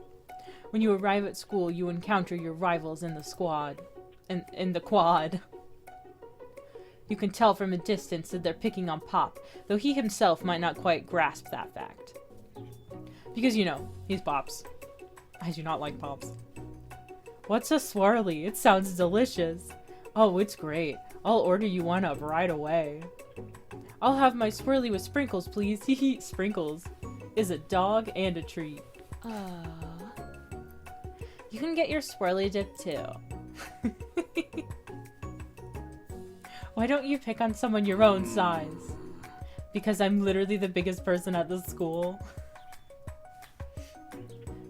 When you arrive at school, you encounter your rivals in the squad. In the quad. You can tell from a distance that they're picking on Pop, though he himself might not quite grasp that fact. Because, you know, he's Pops. I do not like Pops. What's a swirly? It sounds delicious. Oh, it's great. I'll order you one up right away. I'll have my swirly with sprinkles, please. Hehe, sprinkles is a dog and a treat. You can get your swirly dip too. Why don't you pick on someone your own size? Because I'm literally the biggest person at the school.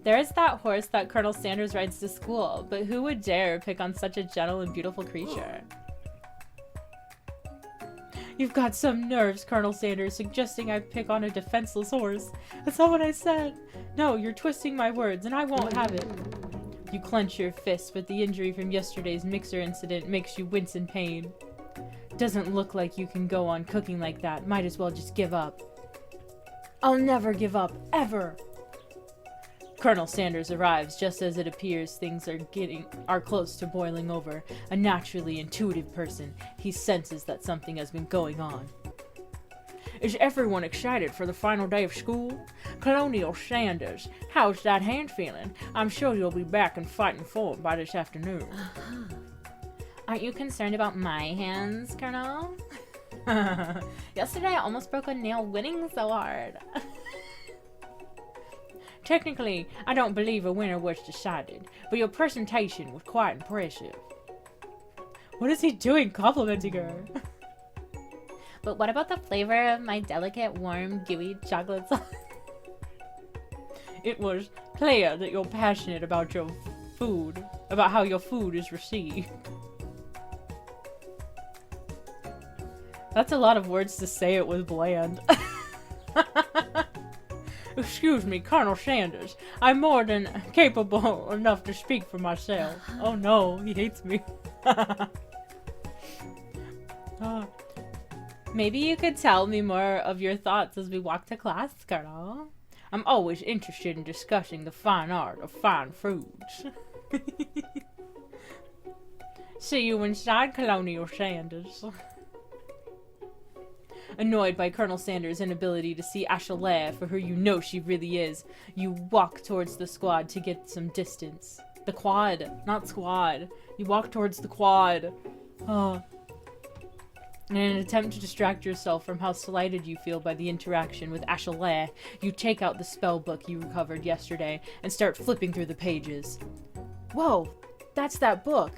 There is that horse that Colonel Sanders rides to school, but who would dare pick on such a gentle and beautiful creature? You've got some nerves, Colonel Sanders, suggesting I pick on a defenseless horse. That's not what I said. No, you're twisting my words, and I won't have it. You clench your fist, but the injury from yesterday's mixer incident makes you wince in pain. Doesn't look like you can go on cooking like that. Might as well just give up. I'll never give up, ever! Colonel Sanders arrives just as it appears things are close to boiling over. A naturally intuitive person, he senses that something has been going on. Is everyone excited for the final day of school? Colonial Sanders, how's that hand feeling? I'm sure you'll be back in fighting form by this afternoon. Aren't you concerned about my hands, Colonel? Yesterday I almost broke a nail winning so hard. Technically, I don't believe a winner was decided, but your presentation was quite impressive. What is he doing complimenting her? But what about the flavor of my delicate, warm, gooey chocolate sauce? It was clear that you're passionate about your food, about how your food is received. That's a lot of words to say it with bland. Excuse me, Colonel Sanders. I'm more than capable enough to speak for myself. Oh no, he hates me. Maybe you could tell me more of your thoughts as we walk to class, Colonel. I'm always interested in discussing the fine art of fine foods. See you inside, Colonial Sanders. Annoyed by Colonel Sanders' inability to see Ashalea for who you know she really is, you walk towards the squad to get some distance. The quad, not squad. You walk towards the quad. In an attempt to distract yourself from how slighted you feel by the interaction with Ashalea, you take out the spell book you recovered yesterday and start flipping through the pages. Whoa, that's that book.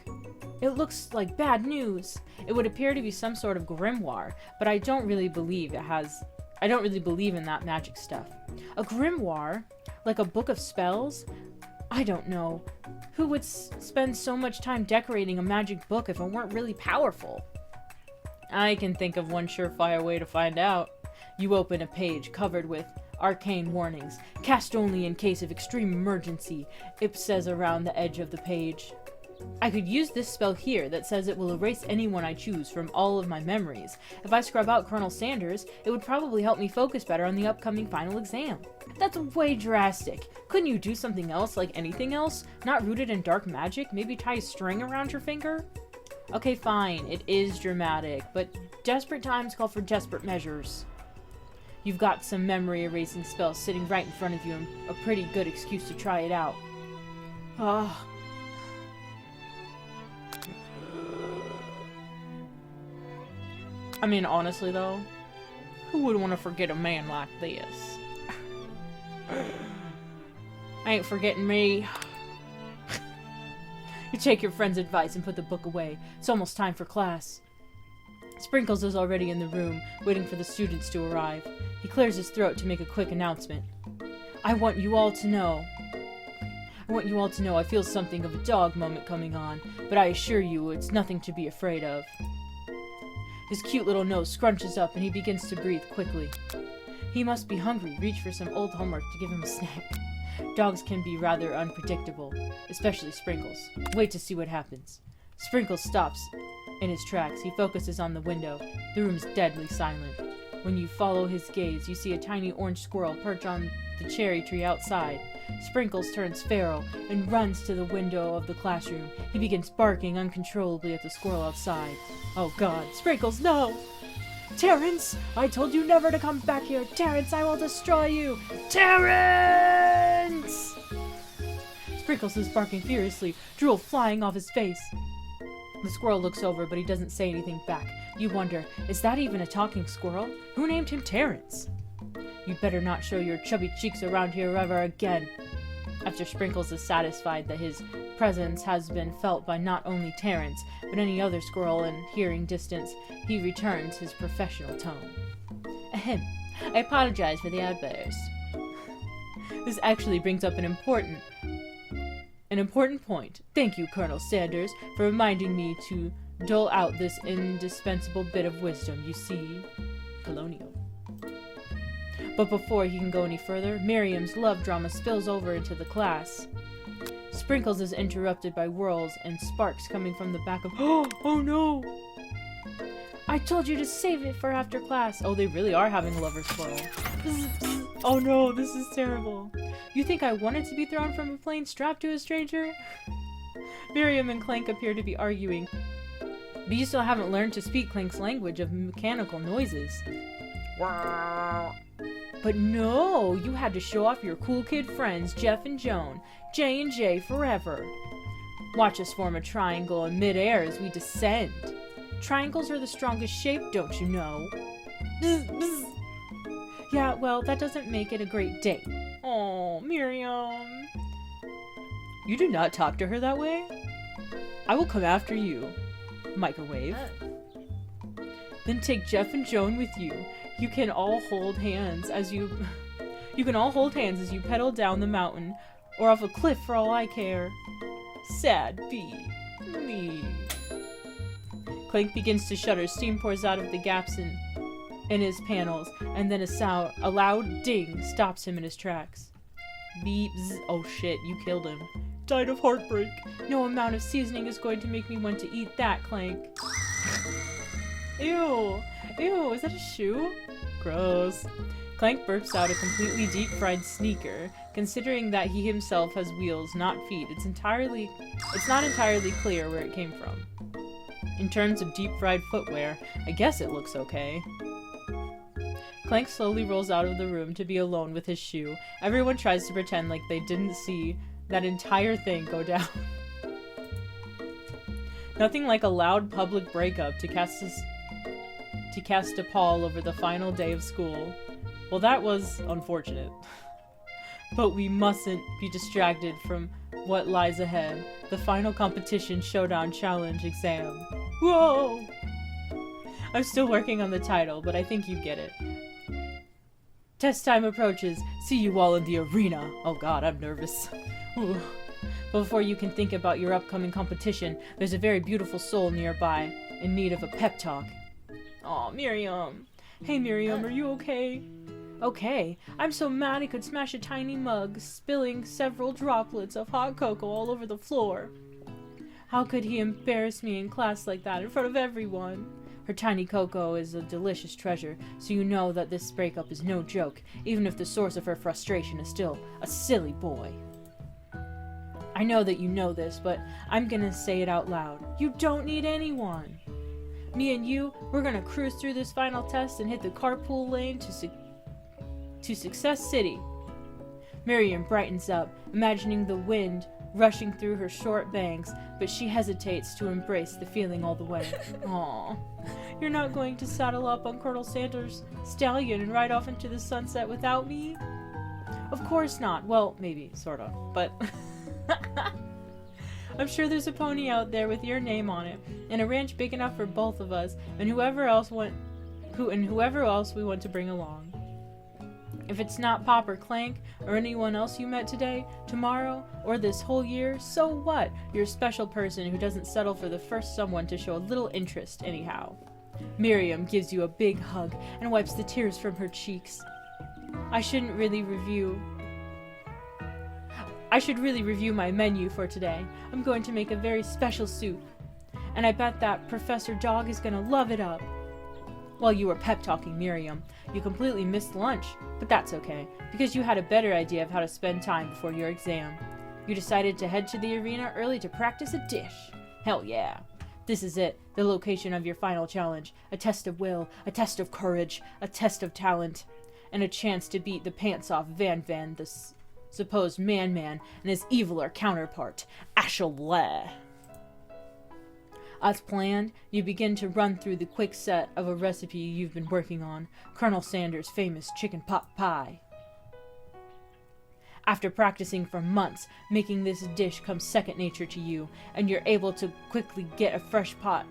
It looks like bad news. It would appear to be some sort of grimoire, but I don't really believe in that magic stuff. A grimoire? Like a book of spells? I don't know. Who would spend so much time decorating a magic book if it weren't really powerful? I can think of one surefire way to find out. You open a page covered with arcane warnings. Cast only in case of extreme emergency, it says around the edge of the page. I could use this spell here that says it will erase anyone I choose from all of my memories. If I scrub out Colonel Sanders, it would probably help me focus better on the upcoming final exam. That's way drastic. Couldn't you do something else, like anything else? Not rooted in dark magic? Maybe tie a string around your finger? Okay, fine, it is dramatic, but desperate times call for desperate measures. You've got some memory erasing spells sitting right in front of you and a pretty good excuse to try it out. I mean, honestly though, who would want to forget a man like this? Ain't forgetting me. You take your friend's advice and put the book away. It's almost time for class. Sprinkles is already in the room, waiting for the students to arrive. He clears his throat to make a quick announcement. I want you all to know I feel something of a dog moment coming on, but I assure you it's nothing to be afraid of. His cute little nose scrunches up and he begins to breathe quickly. He must be hungry. Reach for some old homework to give him a snack. Dogs can be rather unpredictable, especially Sprinkles. Wait to see what happens. Sprinkles stops in his tracks. He focuses on the window. The room's deadly silent. When you follow his gaze, you see a tiny orange squirrel perch on the cherry tree outside. Sprinkles turns feral and runs to the window of the classroom. He begins barking uncontrollably at the squirrel outside. Oh god, Sprinkles, no! Terrence! I told you never to come back here! Terrence, I will destroy you! Terrence! Sprinkles is barking furiously, drool flying off his face. The squirrel looks over, but he doesn't say anything back. You wonder, is that even a talking squirrel? Who named him Terrence? You'd better not show your chubby cheeks around here ever again. After Sprinkles is satisfied that his presence has been felt by not only Terrence, but any other squirrel in hearing distance, he returns his professional tone. Ahem. I apologize for the outburst. This actually brings up an important point. Thank you, Colonel Sanders, for reminding me to dole out this indispensable bit of wisdom. You see, Colonial. But before he can go any further, Miriam's love drama spills over into the class. Sprinkles is interrupted by whirls and sparks coming from the back of— Oh no! I told you to save it for after class. Oh, they really are having a lover's quarrel. Oh no, this is terrible. You think I wanted to be thrown from a plane strapped to a stranger? Miriam and Clank appear to be arguing. But you still haven't learned to speak Clank's language of mechanical noises. But no, you had to show off your cool kid friends, Jeff and Joan. J&J forever. Watch us form a triangle in midair as we descend. Triangles are the strongest shape, don't you know? Yeah, well, that doesn't make it a great date. Oh, Miriam. You do not talk to her that way? I will come after you. Microwave. Then take Jeff and Joan with you. You can all hold hands as you pedal down the mountain or off a cliff for all I care. Sad bee. Me. Clank begins to shudder. Steam pours out of the gaps in his panels, and then a loud ding stops him in his tracks. Beep. Zzz. Oh shit, you killed him. Died of heartbreak. No amount of seasoning is going to make me want to eat that, Clank. Ew. Ew, is that a shoe? Gross. Clank burps out a completely deep-fried sneaker. Considering that he himself has wheels, not feet, it's not entirely clear where it came from. In terms of deep-fried footwear, I guess it looks okay. Clank slowly rolls out of the room to be alone with his shoe. Everyone tries to pretend like they didn't see that entire thing go down. Nothing like a loud public breakup to cast a pall over the final day of school. Well, that was unfortunate. But we mustn't be distracted from what lies ahead. The final competition showdown challenge exam. Whoa! I'm still working on the title, but I think you get it. Test time approaches. See you all in the arena. Oh god, I'm nervous. Ooh. But before you can think about your upcoming competition, there's a very beautiful soul nearby in need of a pep talk. Aw, Miriam. Hey Miriam, are you okay? Okay. I'm so mad I could smash a tiny mug, spilling several droplets of hot cocoa all over the floor. How could he embarrass me in class like that in front of everyone? Her tiny cocoa is a delicious treasure, so you know that this breakup is no joke, even if the source of her frustration is still a silly boy. I know that you know this, but I'm gonna say it out loud. You don't need anyone. Me and you, we're gonna cruise through this final test and hit the carpool lane to Success City. Miriam brightens up, imagining the wind rushing through her short bangs, but she hesitates to embrace the feeling all the way. Aww. You're not going to saddle up on Colonel Sanders' stallion and ride off into the sunset without me? Of course not. Well, maybe, sorta, but... I'm sure there's a pony out there with your name on it, and a ranch big enough for both of us, and whoever else we want to bring along. If it's not Pop or Clank, or anyone else you met today, tomorrow, or this whole year, so what? You're a special person who doesn't settle for the first someone to show a little interest, anyhow. Miriam gives you a big hug and wipes the tears from her cheeks. I should really review my menu for today. I'm going to make a very special soup. And I bet that Professor Dog is gonna love it up. While you were pep-talking Miriam, you completely missed lunch, but that's okay, because you had a better idea of how to spend time before your exam. You decided to head to the arena early to practice a dish. Hell yeah. This is it, the location of your final challenge. A test of will, a test of courage, a test of talent, and a chance to beat the pants off Van, the supposed man-man, and his eviler counterpart, Ashel. As planned, you begin to run through the quick set of a recipe you've been working on, Colonel Sanders' famous chicken pot pie. After practicing for months, making this dish comes second nature to you, and you're able to quickly get a fresh pot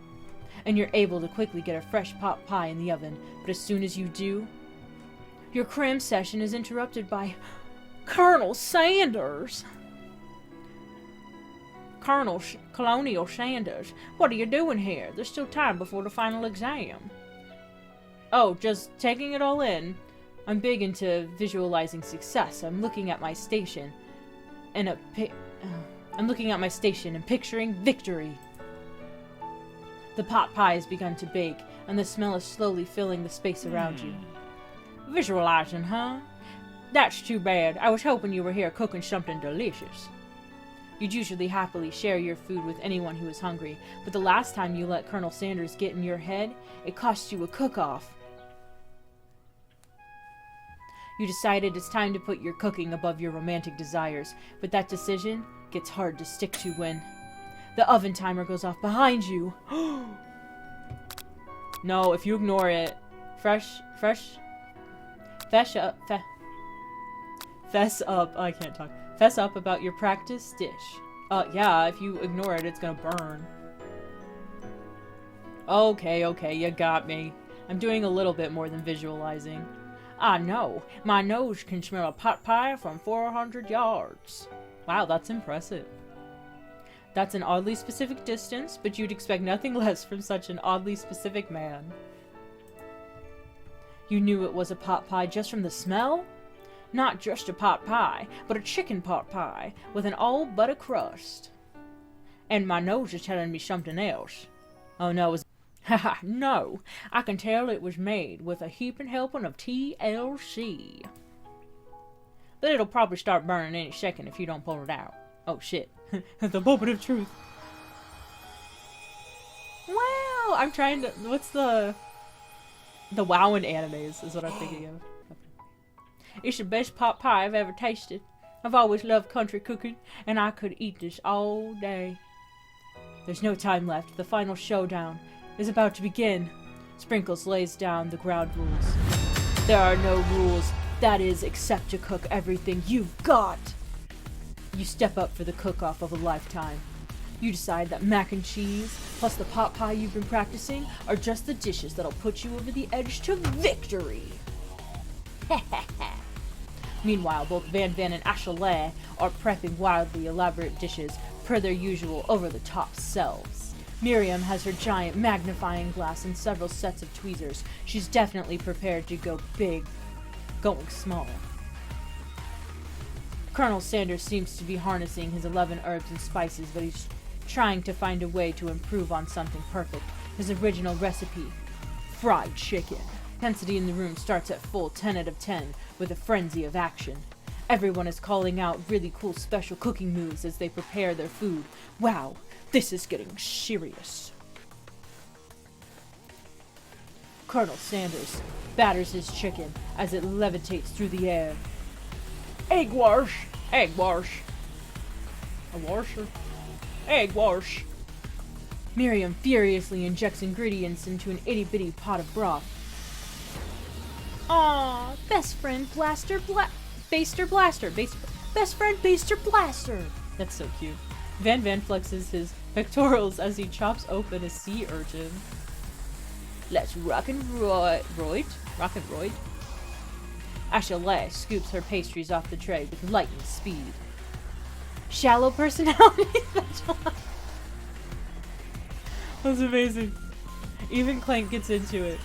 pie in the oven. But as soon as you do, your cram session is interrupted by Colonel Sanders. Colonial Sanders, what are you doing here? There's still time before the final exam. Oh, just taking it all in. I'm big into visualizing success. I'm looking at my station and picturing victory. The pot pie has begun to bake, and the smell is slowly filling the space around you. Visualizing, huh? That's too bad. I was hoping you were here cooking something delicious. You'd usually happily share your food with anyone who is hungry, but the last time you let Colonel Sanders get in your head, it cost you a cook-off. You decided it's time to put your cooking above your romantic desires, but that decision gets hard to stick to when the oven timer goes off behind you. No, if you ignore it, fess up about your practice dish. Yeah, if you ignore it, it's gonna burn. Okay, you got me. I'm doing a little bit more than visualizing. I know, my nose can smell a pot pie from 400 yards. Wow, that's impressive. That's an oddly specific distance, but you'd expect nothing less from such an oddly specific man. You knew it was a pot pie just from the smell? Not just a pot pie, but a chicken pot pie with an all butter crust. And my nose is telling me something else. Oh no, haha, no, I can tell it was made with a heaping helping of TLC. But it'll probably start burning any second if you don't pull it out. Oh shit. The moment of truth. Wow! I'm trying to... What's the wow in animes is what I'm thinking of. It's the best pot pie I've ever tasted. I've always loved country cooking, and I could eat this all day. There's no time left. The final showdown is about to begin. Sprinkles lays down the ground rules. There are no rules, that is, except to cook everything you've got. You step up for the cook-off of a lifetime. You decide that mac and cheese, plus the pot pie you've been practicing, are just the dishes that'll put you over the edge to victory. Meanwhile, both Van Van and Ashley are prepping wildly elaborate dishes per their usual over-the-top selves. Miriam has her giant magnifying glass and several sets of tweezers. She's definitely prepared to go big, going small. Colonel Sanders seems to be harnessing his 11 herbs and spices, but he's trying to find a way to improve on something perfect. His original recipe, fried chicken. Intensity in the room starts at full 10 out of 10 with a frenzy of action. Everyone is calling out really cool special cooking moves as they prepare their food. Wow, this is getting serious. Colonel Sanders batters his chicken as it levitates through the air. Egg wash! Egg wash! A washer? Egg wash! Miriam furiously injects ingredients into an itty-bitty pot of broth. Aww, best friend Blaster Baster Blaster! Best friend Baster Blaster! That's so cute. Van Van flexes his pectorals as he chops open a sea urchin. Let's rock and roid? Rock and roid? Ashley scoops her pastries off the tray with lightning speed. Shallow personality special. That's amazing. Even Clank gets into it.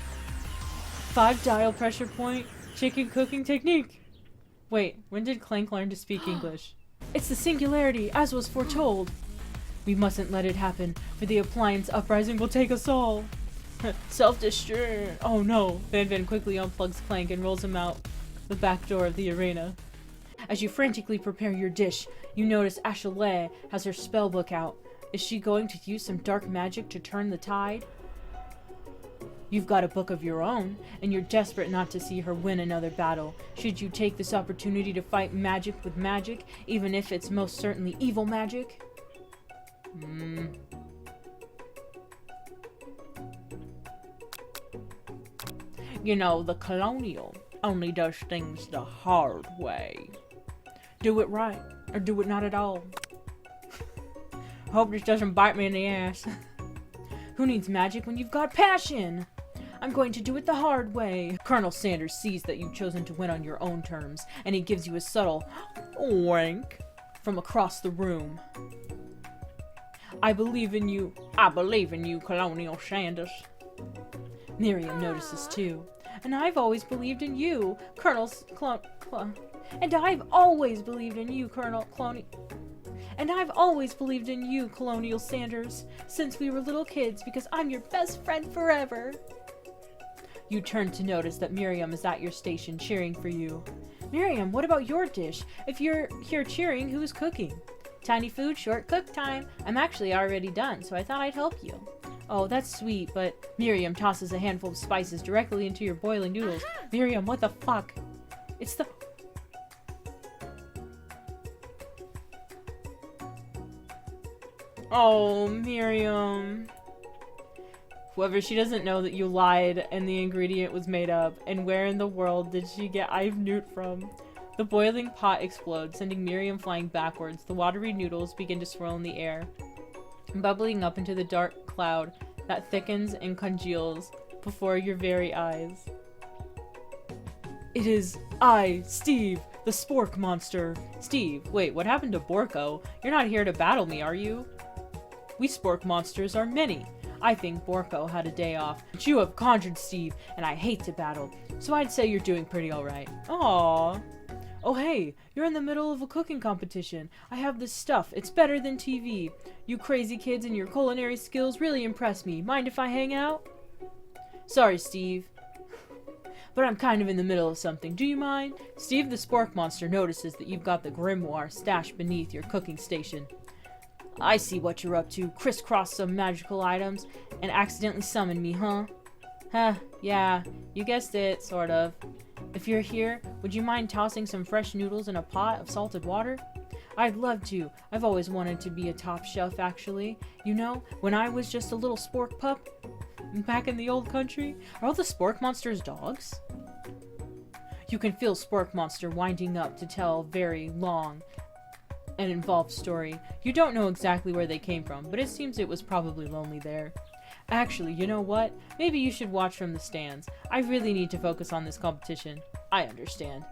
5 dial pressure point, chicken cooking technique. Wait, when did Clank learn to speak English? It's the singularity, as was foretold. We mustn't let it happen, for the appliance uprising will take us all. Self-destruct. Oh no. Van Van quickly unplugs Clank and rolls him out the back door of the arena. As you frantically prepare your dish, you notice Ashley has her spellbook out. Is she going to use some dark magic to turn the tide? You've got a book of your own, and you're desperate not to see her win another battle. Should you take this opportunity to fight magic with magic, even if it's most certainly evil magic? You know, the colonial only does things the hard way. Do it right, or do it not at all. Hope this doesn't bite me in the ass. Who needs magic when you've got passion? I'm going to do it the hard way. Colonel Sanders sees that you've chosen to win on your own terms, and he gives you a subtle wink from across the room. I believe in you. I believe in you, Colonial Sanders. Miriam notices too. And I've always believed in you, And I've always believed in you, And I've always believed in you, Colonial Sanders, since we were little kids, because I'm your best friend forever. You turn to notice that Miriam is at your station cheering for you. Miriam, what about your dish? If you're here cheering, who's cooking? Tiny food, short cook time. I'm actually already done, so I thought I'd help you. Oh, that's sweet, but Miriam tosses a handful of spices directly into your boiling noodles. Miriam, what the fuck? It's the... Oh, Miriam. However, she doesn't know that you lied and the ingredient was made up. And where in the world did she get I've Newt from? The boiling pot explodes, sending Miriam flying backwards. The watery noodles begin to swirl in the air, bubbling up into the dark cloud that thickens and congeals before your very eyes. It is I, Steve, the spork monster. Steve, wait, what happened to Borko? You're not here to battle me, are you? We spork monsters are many. I think Borko had a day off, but you have conjured Steve, and I hate to battle, so I'd say you're doing pretty alright. Aww. Oh hey, you're in the middle of a cooking competition. I have this stuff, it's better than TV. You crazy kids and your culinary skills really impress me. Mind if I hang out? Sorry, Steve, but I'm kind of in the middle of something. Do you mind? Steve the Spork Monster notices that you've got the grimoire stashed beneath your cooking station. I see what you're up to. Crisscross some magical items and accidentally summon me, huh? Huh, yeah, you guessed it, sort of. If you're here, would you mind tossing some fresh noodles in a pot of salted water? I'd love to. I've always wanted to be a top chef, actually. You know, when I was just a little spork pup back in the old country. Are all the spork monsters dogs? You can feel Spork Monster winding up to tell a very long and involved story. You don't know exactly where they came from, but it seems it was probably lonely there. Actually, you know what? Maybe you should watch from the stands. I really need to focus on this competition. I understand.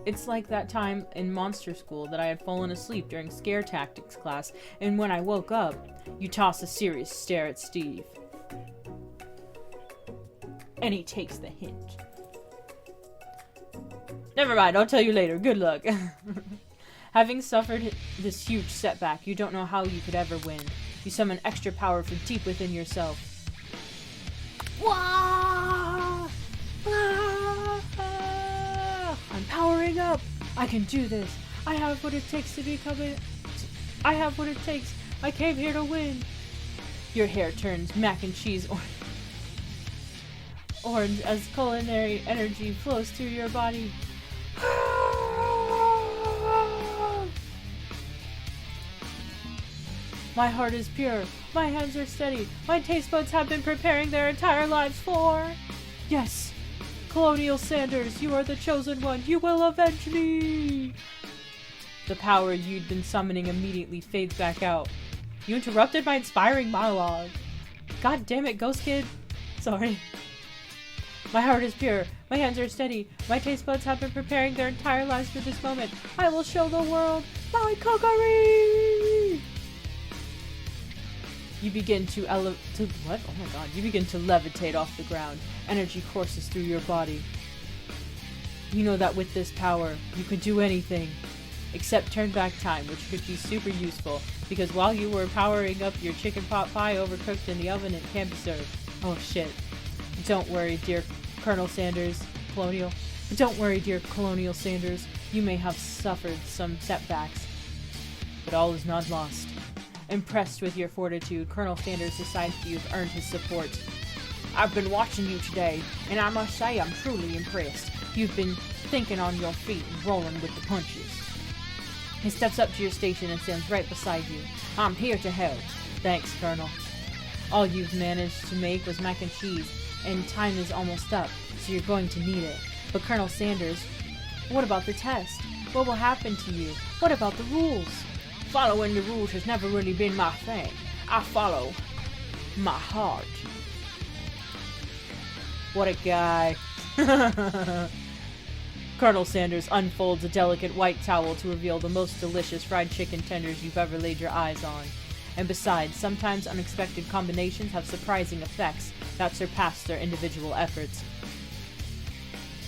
It's like that time in monster school that I had fallen asleep during scare tactics class, and when I woke up, you toss a serious stare at Steve. And he takes the hint. Never mind, I'll tell you later. Good luck. Having suffered this huge setback, you don't know how you could ever win. You summon extra power from deep within yourself. Wah! I'm powering up. I can do this. I have what it takes to become it. I have what it takes. I came here to win. Your hair turns mac and cheese orange as culinary energy flows through your body. My heart is pure. My hands are steady. My taste buds have been preparing their entire lives for... Yes! Colonial Sanders, you are the chosen one. You will avenge me! The power you'd been summoning immediately fades back out. You interrupted my inspiring monologue. God damn it, Ghost Kid. Sorry. My heart is pure. My hands are steady. My taste buds have been preparing their entire lives for this moment. I will show the world my cookery! You begin to what? Oh my god. You begin to levitate off the ground. Energy courses through your body. You know that with this power, you could do anything. Except turn back time, which could be super useful, because while you were powering up your chicken pot pie overcooked in the oven, it can't be served. Oh shit. Don't worry, dear Colonel Sanders, Colonial. Don't worry, dear Colonial Sanders. You may have suffered some setbacks, but all is not lost. Impressed with your fortitude, Colonel Sanders decides you've earned his support. I've been watching you today, and I must say I'm truly impressed. You've been thinking on your feet and rolling with the punches. He steps up to your station and stands right beside you. I'm here to help. Thanks, Colonel. All you've managed to make was mac and cheese, and time is almost up, so you're going to need it. But Colonel Sanders, what about the test? What will happen to you? What about the rules? Following the rules has never really been my thing. I follow my heart. What a guy. Colonel Sanders unfolds a delicate white towel to reveal the most delicious fried chicken tenders you've ever laid your eyes on. And besides, sometimes unexpected combinations have surprising effects that surpass their individual efforts.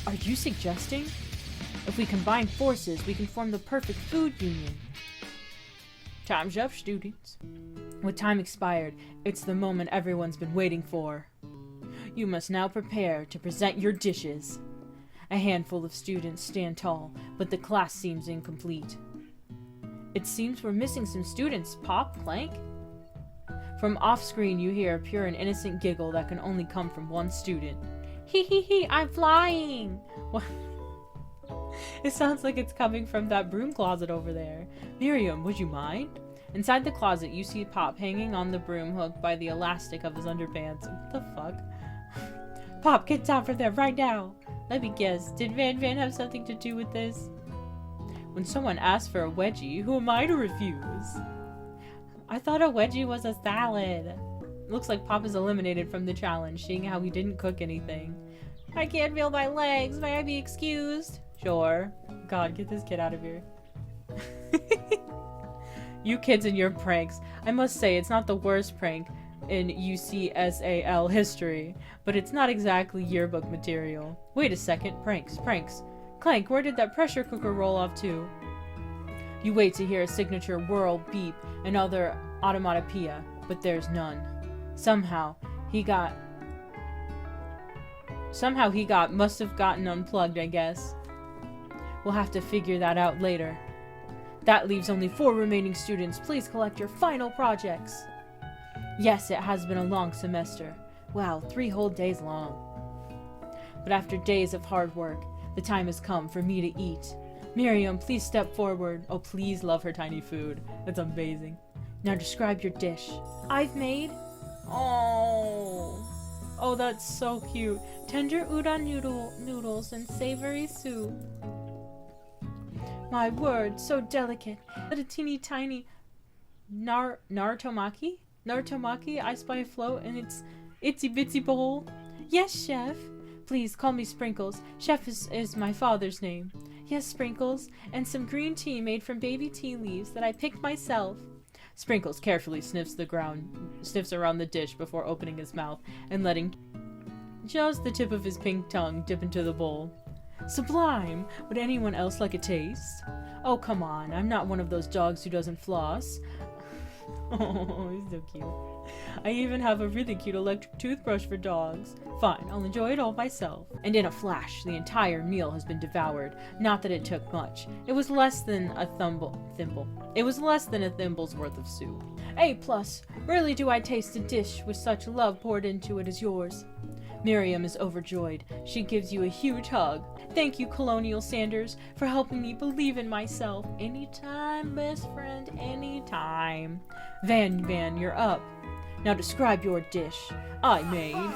Are you suggesting? If we combine forces, we can form the perfect food union. Time's up, students. With time expired, it's the moment everyone's been waiting for. You must now prepare to present your dishes. A handful of students stand tall, but the class seems incomplete. It seems we're missing some students, Pop, Plank? From off-screen you hear a pure and innocent giggle that can only come from one student. Hee hee hee, I'm flying! What? It sounds like it's coming from that broom closet over there. Miriam, would you mind? Inside the closet, you see Pop hanging on the broom hook by the elastic of his underpants. What the fuck? Pop, get down from there right now! Let me guess, did Van Van have something to do with this? When someone asks for a wedgie, who am I to refuse? I thought a wedgie was a salad. Looks like Pop is eliminated from the challenge, seeing how he didn't cook anything. I can't feel my legs. May I be excused? Sure. God, get this kid out of here. You kids and your pranks. I must say, it's not the worst prank in UCSAL history, but it's not exactly yearbook material. Wait a second. Pranks. Clank, where did that pressure cooker roll off to? You wait to hear a signature whirl, beep, and other automatopoeia, but there's none. Somehow he must have gotten unplugged, I guess. We'll have to figure that out later. That leaves only 4 remaining students. Please collect your final projects. Yes, it has been a long semester. Wow, 3 whole days long. But after days of hard work, the time has come for me to eat. Miriam, please step forward. Oh, please love her tiny food. That's amazing. Now describe your dish. I've made... Oh, that's so cute. Tender udon noodles and savory soup. My word, so delicate. But a teeny tiny Narutomaki? Narutomaki I spy afloat in its itsy bitsy bowl. Yes, chef. Please call me Sprinkles. Chef is my father's name. Yes, Sprinkles. And some green tea made from baby tea leaves that I picked myself. Sprinkles carefully sniffs around the dish before opening his mouth and letting just the tip of his pink tongue dip into the bowl. Sublime! Would anyone else like a taste? Oh, come on. I'm not one of those dogs who doesn't floss. Oh, he's so cute. I even have a really cute electric toothbrush for dogs. Fine, I'll enjoy it all myself. And in a flash, the entire meal has been devoured. Not that it took much. It was less than a thimble. It was less than a thimble's worth of soup. A+. Rarely do I taste a dish with such love poured into it as yours. Miriam is overjoyed. She gives you a huge hug. Thank you, Colonial Sanders, for helping me believe in myself. Anytime, best friend, anytime. Van, you're up. Now describe your dish. I made...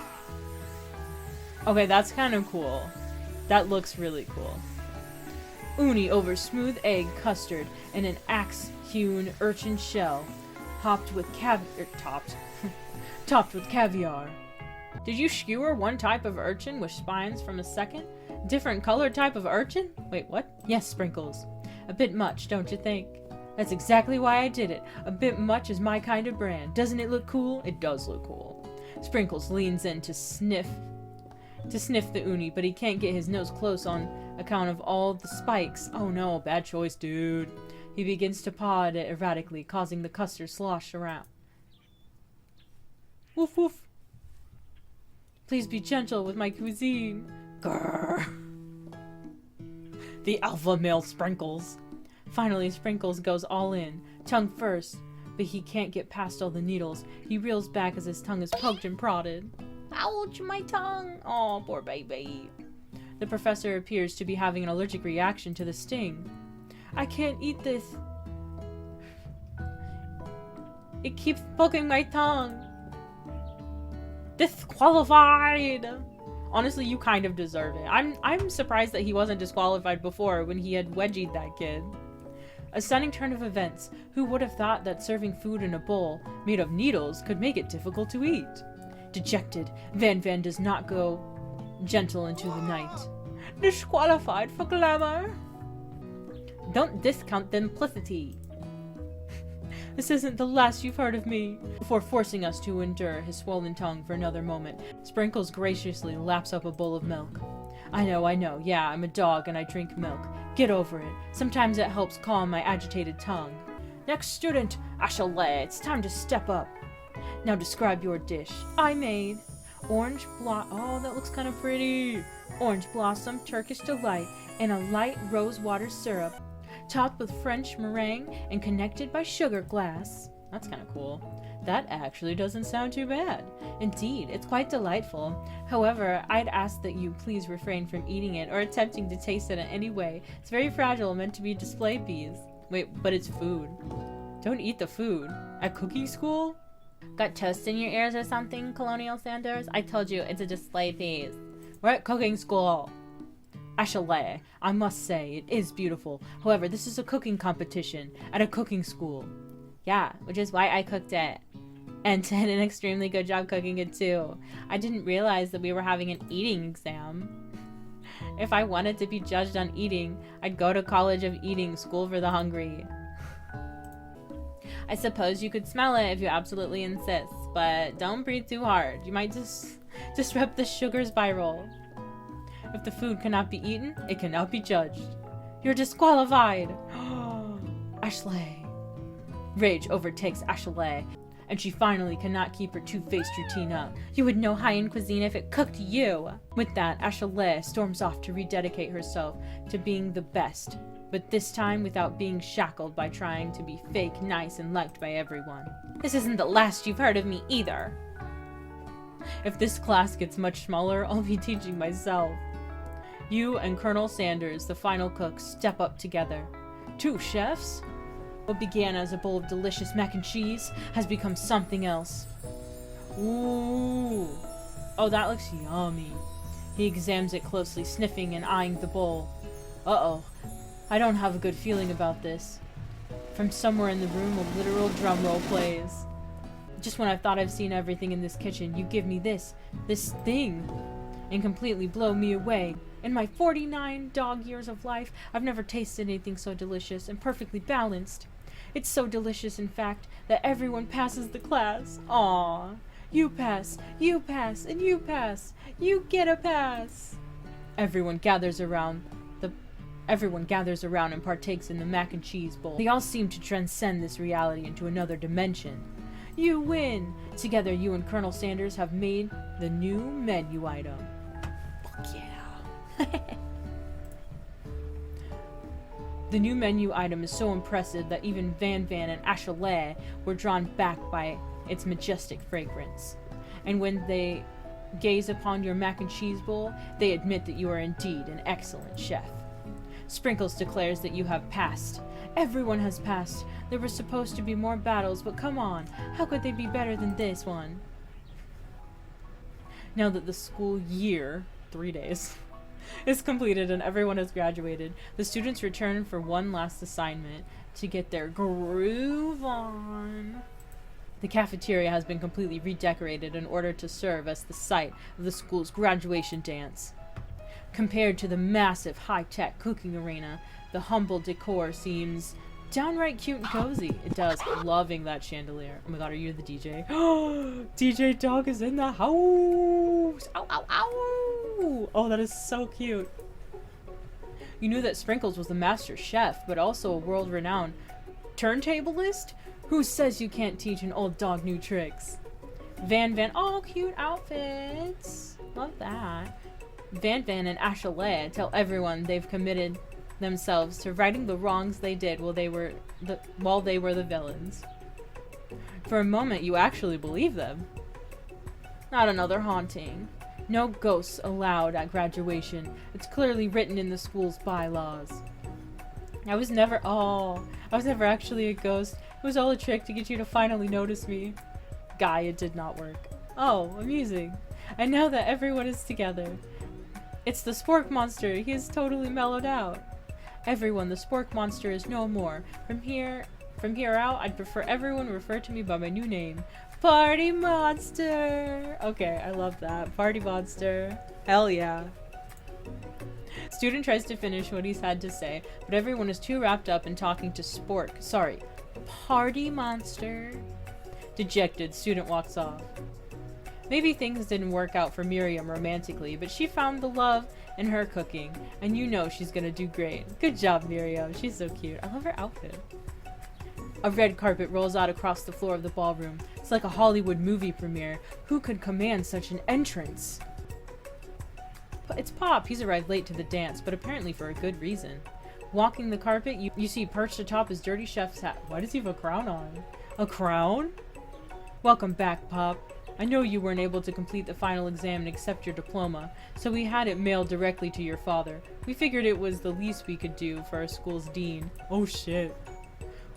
Okay, that's kind of cool. That looks really cool. Uni over smooth egg custard and an axe-hewn urchin shell, topped with caviar. Did you skewer one type of urchin with spines from a second? Different colored type of urchin? Wait, what? Yes, Sprinkles. A bit much, don't you think? That's exactly why I did it. A bit much is my kind of brand. Doesn't it look cool? It does look cool. Sprinkles leans in to sniff the uni, but he can't get his nose close on account of all the spikes. Oh no, bad choice, dude. He begins to paw at it erratically, causing the custard slosh around. Woof woof. Please be gentle with my cuisine. Grrr. The alpha male Sprinkles. Finally, Sprinkles goes all in, tongue first, but he can't get past all the needles. He reels back as his tongue is poked and prodded. Ouch, my tongue! Oh, poor baby. The professor appears to be having an allergic reaction to the sting. I can't eat this. It keeps poking my tongue. Disqualified! Honestly, you kind of deserve it. I'm surprised that he wasn't disqualified before when he had wedgied that kid. A stunning turn of events. Who would have thought that serving food in a bowl made of needles could make it difficult to eat? Dejected, Van does not go gentle into the night. Disqualified for glamour? Don't discount the implicity. This isn't the last you've heard of me. Before forcing us to endure his swollen tongue for another moment, Sprinkles graciously laps up a bowl of milk. I know. Yeah, I'm a dog and I drink milk. Get over it. Sometimes it helps calm my agitated tongue. Next student, Ashalay, it's time to step up. Now describe your dish. I made orange oh, that looks kind of pretty. Orange blossom, Turkish delight, and a light rose water syrup, topped with French meringue and connected by sugar glass. That's kind of cool. That actually doesn't sound too bad. Indeed, it's quite delightful. However, I'd ask that you please refrain from eating it or attempting to taste it in any way. It's very fragile, meant to be a display piece. Wait, but it's food. Don't eat the food. At cooking school? Got toast in your ears or something, Colonial Sanders? I told you, it's a display piece. We're at cooking school. Ashalay, I must say, it is beautiful. However, this is a cooking competition at a cooking school. Yeah, which is why I cooked it. And did an extremely good job cooking it too. I didn't realize that we were having an eating exam. If I wanted to be judged on eating, I'd go to College of Eating, School for the Hungry. I suppose you could smell it if you absolutely insist, but don't breathe too hard. You might disrupt the sugar spiral. If the food cannot be eaten, it cannot be judged. You're disqualified! Ashley. Rage overtakes Ashley, and she finally cannot keep her two-faced routine up. You would know high-end cuisine if it cooked you! With that, Ashley storms off to rededicate herself to being the best, but this time without being shackled by trying to be fake, nice, and liked by everyone. This isn't the last you've heard of me either. If this class gets much smaller, I'll be teaching myself. You and Colonel Sanders, the final cook, step up together. 2 chefs? What began as a bowl of delicious mac and cheese has become something else. Ooh. Oh, that looks yummy. He examines it closely, sniffing and eyeing the bowl. Uh-oh. I don't have a good feeling about this. From somewhere in the room, a literal drum roll plays. Just when I thought I've seen everything in this kitchen, you give me this thing, and completely blow me away. In my 49 dog years of life, I've never tasted anything so delicious and perfectly balanced. It's so delicious, in fact, that everyone passes the class. Aww. You pass, and you pass. You get a pass. Everyone gathers around and partakes in the mac and cheese bowl. They all seem to transcend this reality into another dimension. You win! Together, you and Colonel Sanders have made the new menu item. Fuck yeah. The new menu item is so impressive that even Van and Ashley were drawn back by its majestic fragrance. And when they gaze upon your mac and cheese bowl, they admit that you are indeed an excellent chef. Sprinkles declares that you have passed. Everyone has passed. There were supposed to be more battles, but come on, how could they be better than this one? Now that the school year, 3 days, is completed and everyone has graduated, the students return for one last assignment to get their groove on. The cafeteria has been completely redecorated in order to serve as the site of the school's graduation dance. Compared to the massive high-tech cooking arena, the humble decor seems downright cute and cozy. It does. Loving that chandelier. Oh my god, are you the DJ? DJ Dog is in the house! Ow, ow, ow! Oh, that is so cute. You knew that Sprinkles was the master chef, but also a world-renowned turntablist? Who says you can't teach an old dog new tricks? Van, oh, cute outfits. Love that. Van and Ashley tell everyone they've committed themselves to righting the wrongs they did while they were the villains. For a moment, you actually believe them. Not another haunting. No ghosts allowed at graduation. It's clearly written in the school's bylaws. I was never actually a ghost. It was all a trick to get you to finally notice me. Guy, it did not work. Oh, amusing. And now that everyone is together. It's the Spork Monster. He is totally mellowed out. Everyone, the Spork Monster is no more. From here out, I'd prefer everyone refer to me by my new name. Party Monster! Okay, I love that. Party Monster. Hell yeah. Student tries to finish what he's had to say, but everyone is too wrapped up in talking to Party Monster. Dejected, student walks off. Maybe things didn't work out for Miriam romantically, but she found the love in her cooking, and you know she's gonna do great. Good job, Miriam. She's so cute. I love her outfit. A red carpet rolls out across the floor of the ballroom. It's like a Hollywood movie premiere. Who could command such an entrance? But it's Pop. He's arrived late to the dance, but apparently for a good reason. Walking the carpet, you see perched atop his dirty chef's hat. Why does he have a crown on? A crown? Welcome back, Pop. I know you weren't able to complete the final exam and accept your diploma, so we had it mailed directly to your father. We figured it was the least we could do for our school's dean. Oh shit.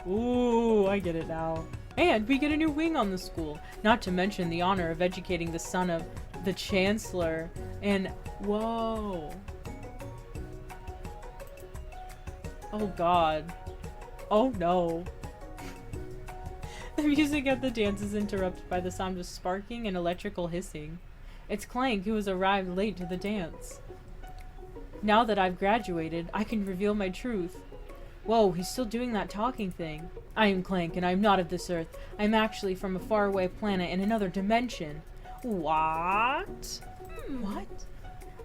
Ooh, I get it now. And we get a new wing on the school, not to mention the honor of educating the son of the chancellor. And whoa. Oh god. Oh no. The music at the dance is interrupted by the sound of sparking and electrical hissing. It's Clank, who has arrived late to the dance. Now that I've graduated, I can reveal my truth. Whoa, he's still doing that talking thing. I am Clank, and I am not of this earth. I am actually from a faraway planet in another dimension. What? What?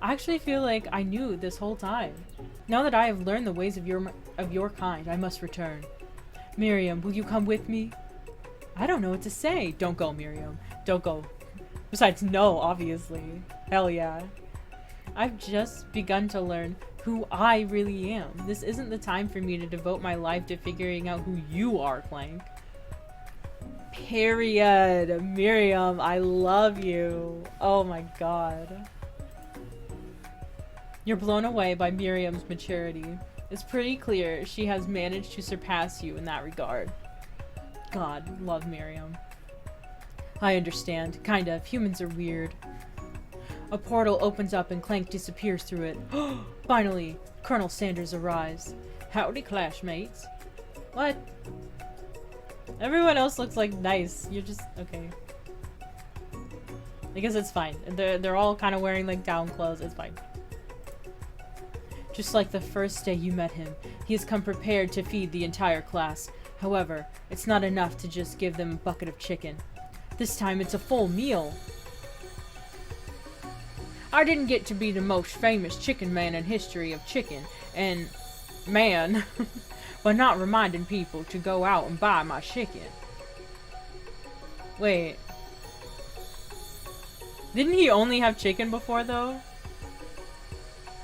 I actually feel like I knew this whole time. Now that I have learned the ways of your kind, I must return. Miriam, will you come with me? I don't know what to say. Don't go, Miriam. Don't go. Besides, no, obviously. Hell yeah. I've just begun to learn who I really am. This isn't the time for me to devote my life to figuring out who you are, Clank. Period. Miriam, I love you. Oh my god. You're blown away by Miriam's maturity. It's pretty clear she has managed to surpass you in that regard. God, love Miriam. I understand. Kind of. Humans are weird. A portal opens up and Clank disappears through it. Finally, Colonel Sanders arrives. Howdy, classmates. What? Everyone else looks like nice. You're just... okay. I guess it's fine. They're all kind of wearing like down clothes. It's fine. Just like the first day you met him, he has come prepared to feed the entire class. However, it's not enough to just give them a bucket of chicken. This time it's a full meal. I didn't get to be the most famous chicken man in history of chicken and man by not reminding people to go out and buy my chicken. Wait. Didn't he only have chicken before though?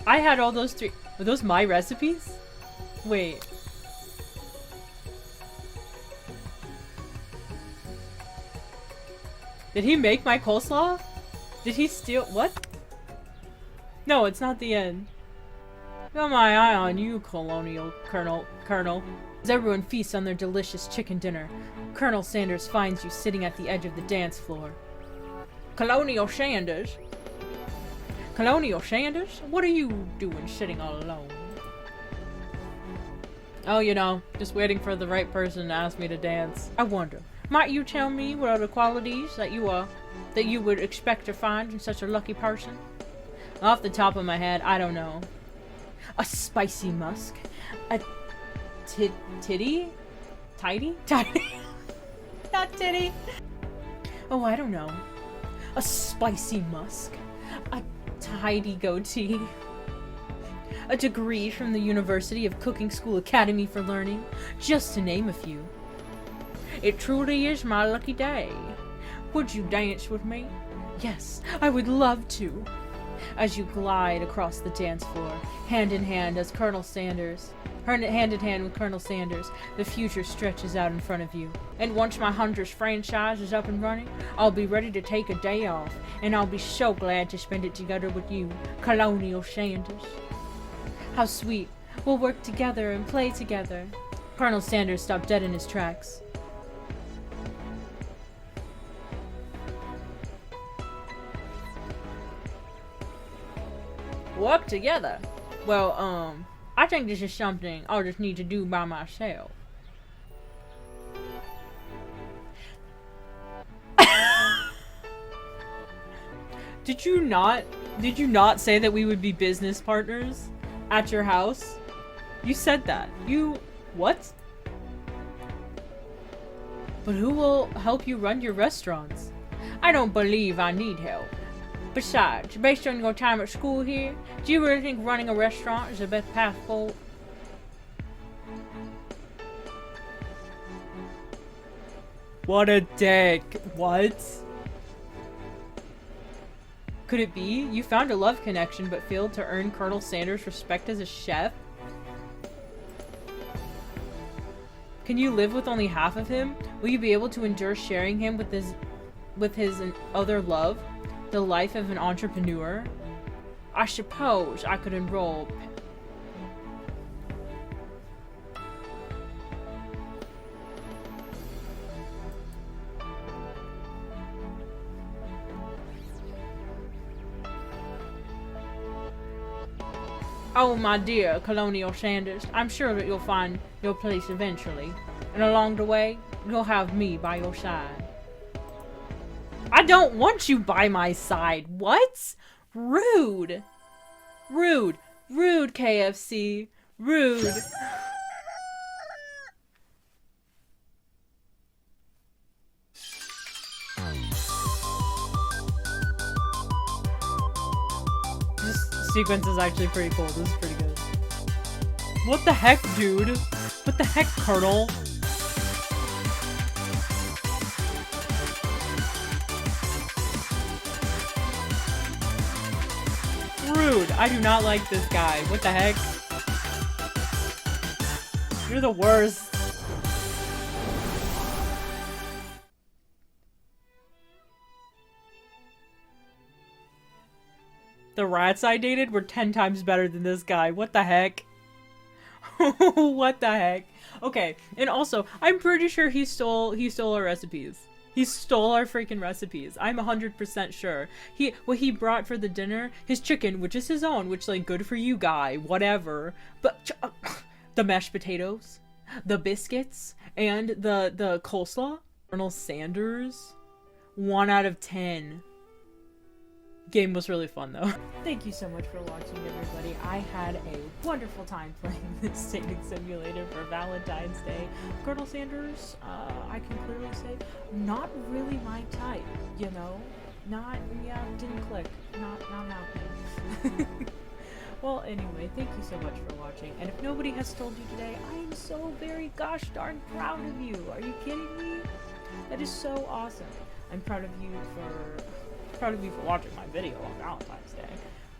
I had all those three. Were those my recipes? Wait. Did he make my coleslaw? Did he steal? What? No, it's not the end. Got my eye on you, Colonel. As everyone feasts on their delicious chicken dinner, Colonel Sanders finds you sitting at the edge of the dance floor. Colonial Sanders? Colonial Sanders? What are you doing sitting all alone? Oh, you know, just waiting for the right person to ask me to dance. I wonder, might you tell me what are the qualities that you would expect to find in such a lucky person? Off the top of my head, I don't know. A spicy musk. A titty? Tidy? Tidy? Not titty. Oh, I don't know. A spicy musk. A tidy goatee. A degree from the University of Cooking School Academy for Learning, just to name a few. It truly is my lucky day. Would you dance with me? Yes, I would love to. As you glide across the dance floor, hand in hand with Colonel Sanders, the future stretches out in front of you. And once my Hunters franchise is up and running, I'll be ready to take a day off, and I'll be so glad to spend it together with you, Colonial Sanders. How sweet. We'll work together and play together. Colonel Sanders stopped dead in his tracks. Work together? Well, I think this is something I'll just need to do by myself. Did you not say that we would be business partners at your house? You said that. What? But who will help you run your restaurants? I don't believe I need help. Besides, based on your time at school here, do you really think running a restaurant is the best path forward? What a dick. What? Could it be? You found a love connection but failed to earn Colonel Sanders' respect as a chef? Can you live with only half of him? Will you be able to endure sharing him with his other love? The life of an entrepreneur? I suppose I could enroll... Oh, my dear Colonial Sanders, I'm sure that you'll find your place eventually. And along the way, you'll have me by your side. I don't want you by my side. What? Rude. Rude. Rude, KFC. Rude. sequence is actually pretty cool. This is pretty good. What the heck, dude? What the heck, Colonel? Rude. I do not like this guy. What the heck? You're the worst. The rats I dated were 10 times better than this guy. What the heck? What the heck? Okay, and also, I'm pretty sure he stole our recipes. He stole our freaking recipes. I'm 100% sure. What he brought for the dinner, his chicken, which is his own, which, like, good for you, guy, whatever. But, the mashed potatoes, the biscuits, and the coleslaw. Colonel Sanders, 1 out of 10. Game was really fun though. Thank you so much for watching, everybody. I had a wonderful time playing this dating simulator for Valentine's Day. Colonel Sanders, I can clearly say, not really my type, you know? Didn't click. Not happening. Well, anyway, thank you so much for watching. And if nobody has told you today, I am so very gosh darn proud of you. Are you kidding me? That is so awesome. I'm proud of you for watching my video on Valentine's Day,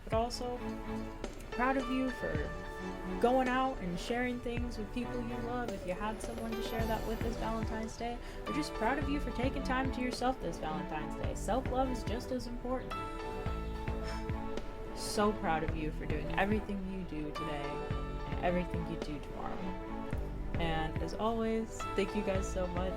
but also proud of you for going out and sharing things with people you love if you had someone to share that with this Valentine's Day. We're just proud of you for taking time to yourself this Valentine's Day. Self-love is just as important. So proud of you for doing everything you do today and everything you do tomorrow. And as always, thank you guys so much.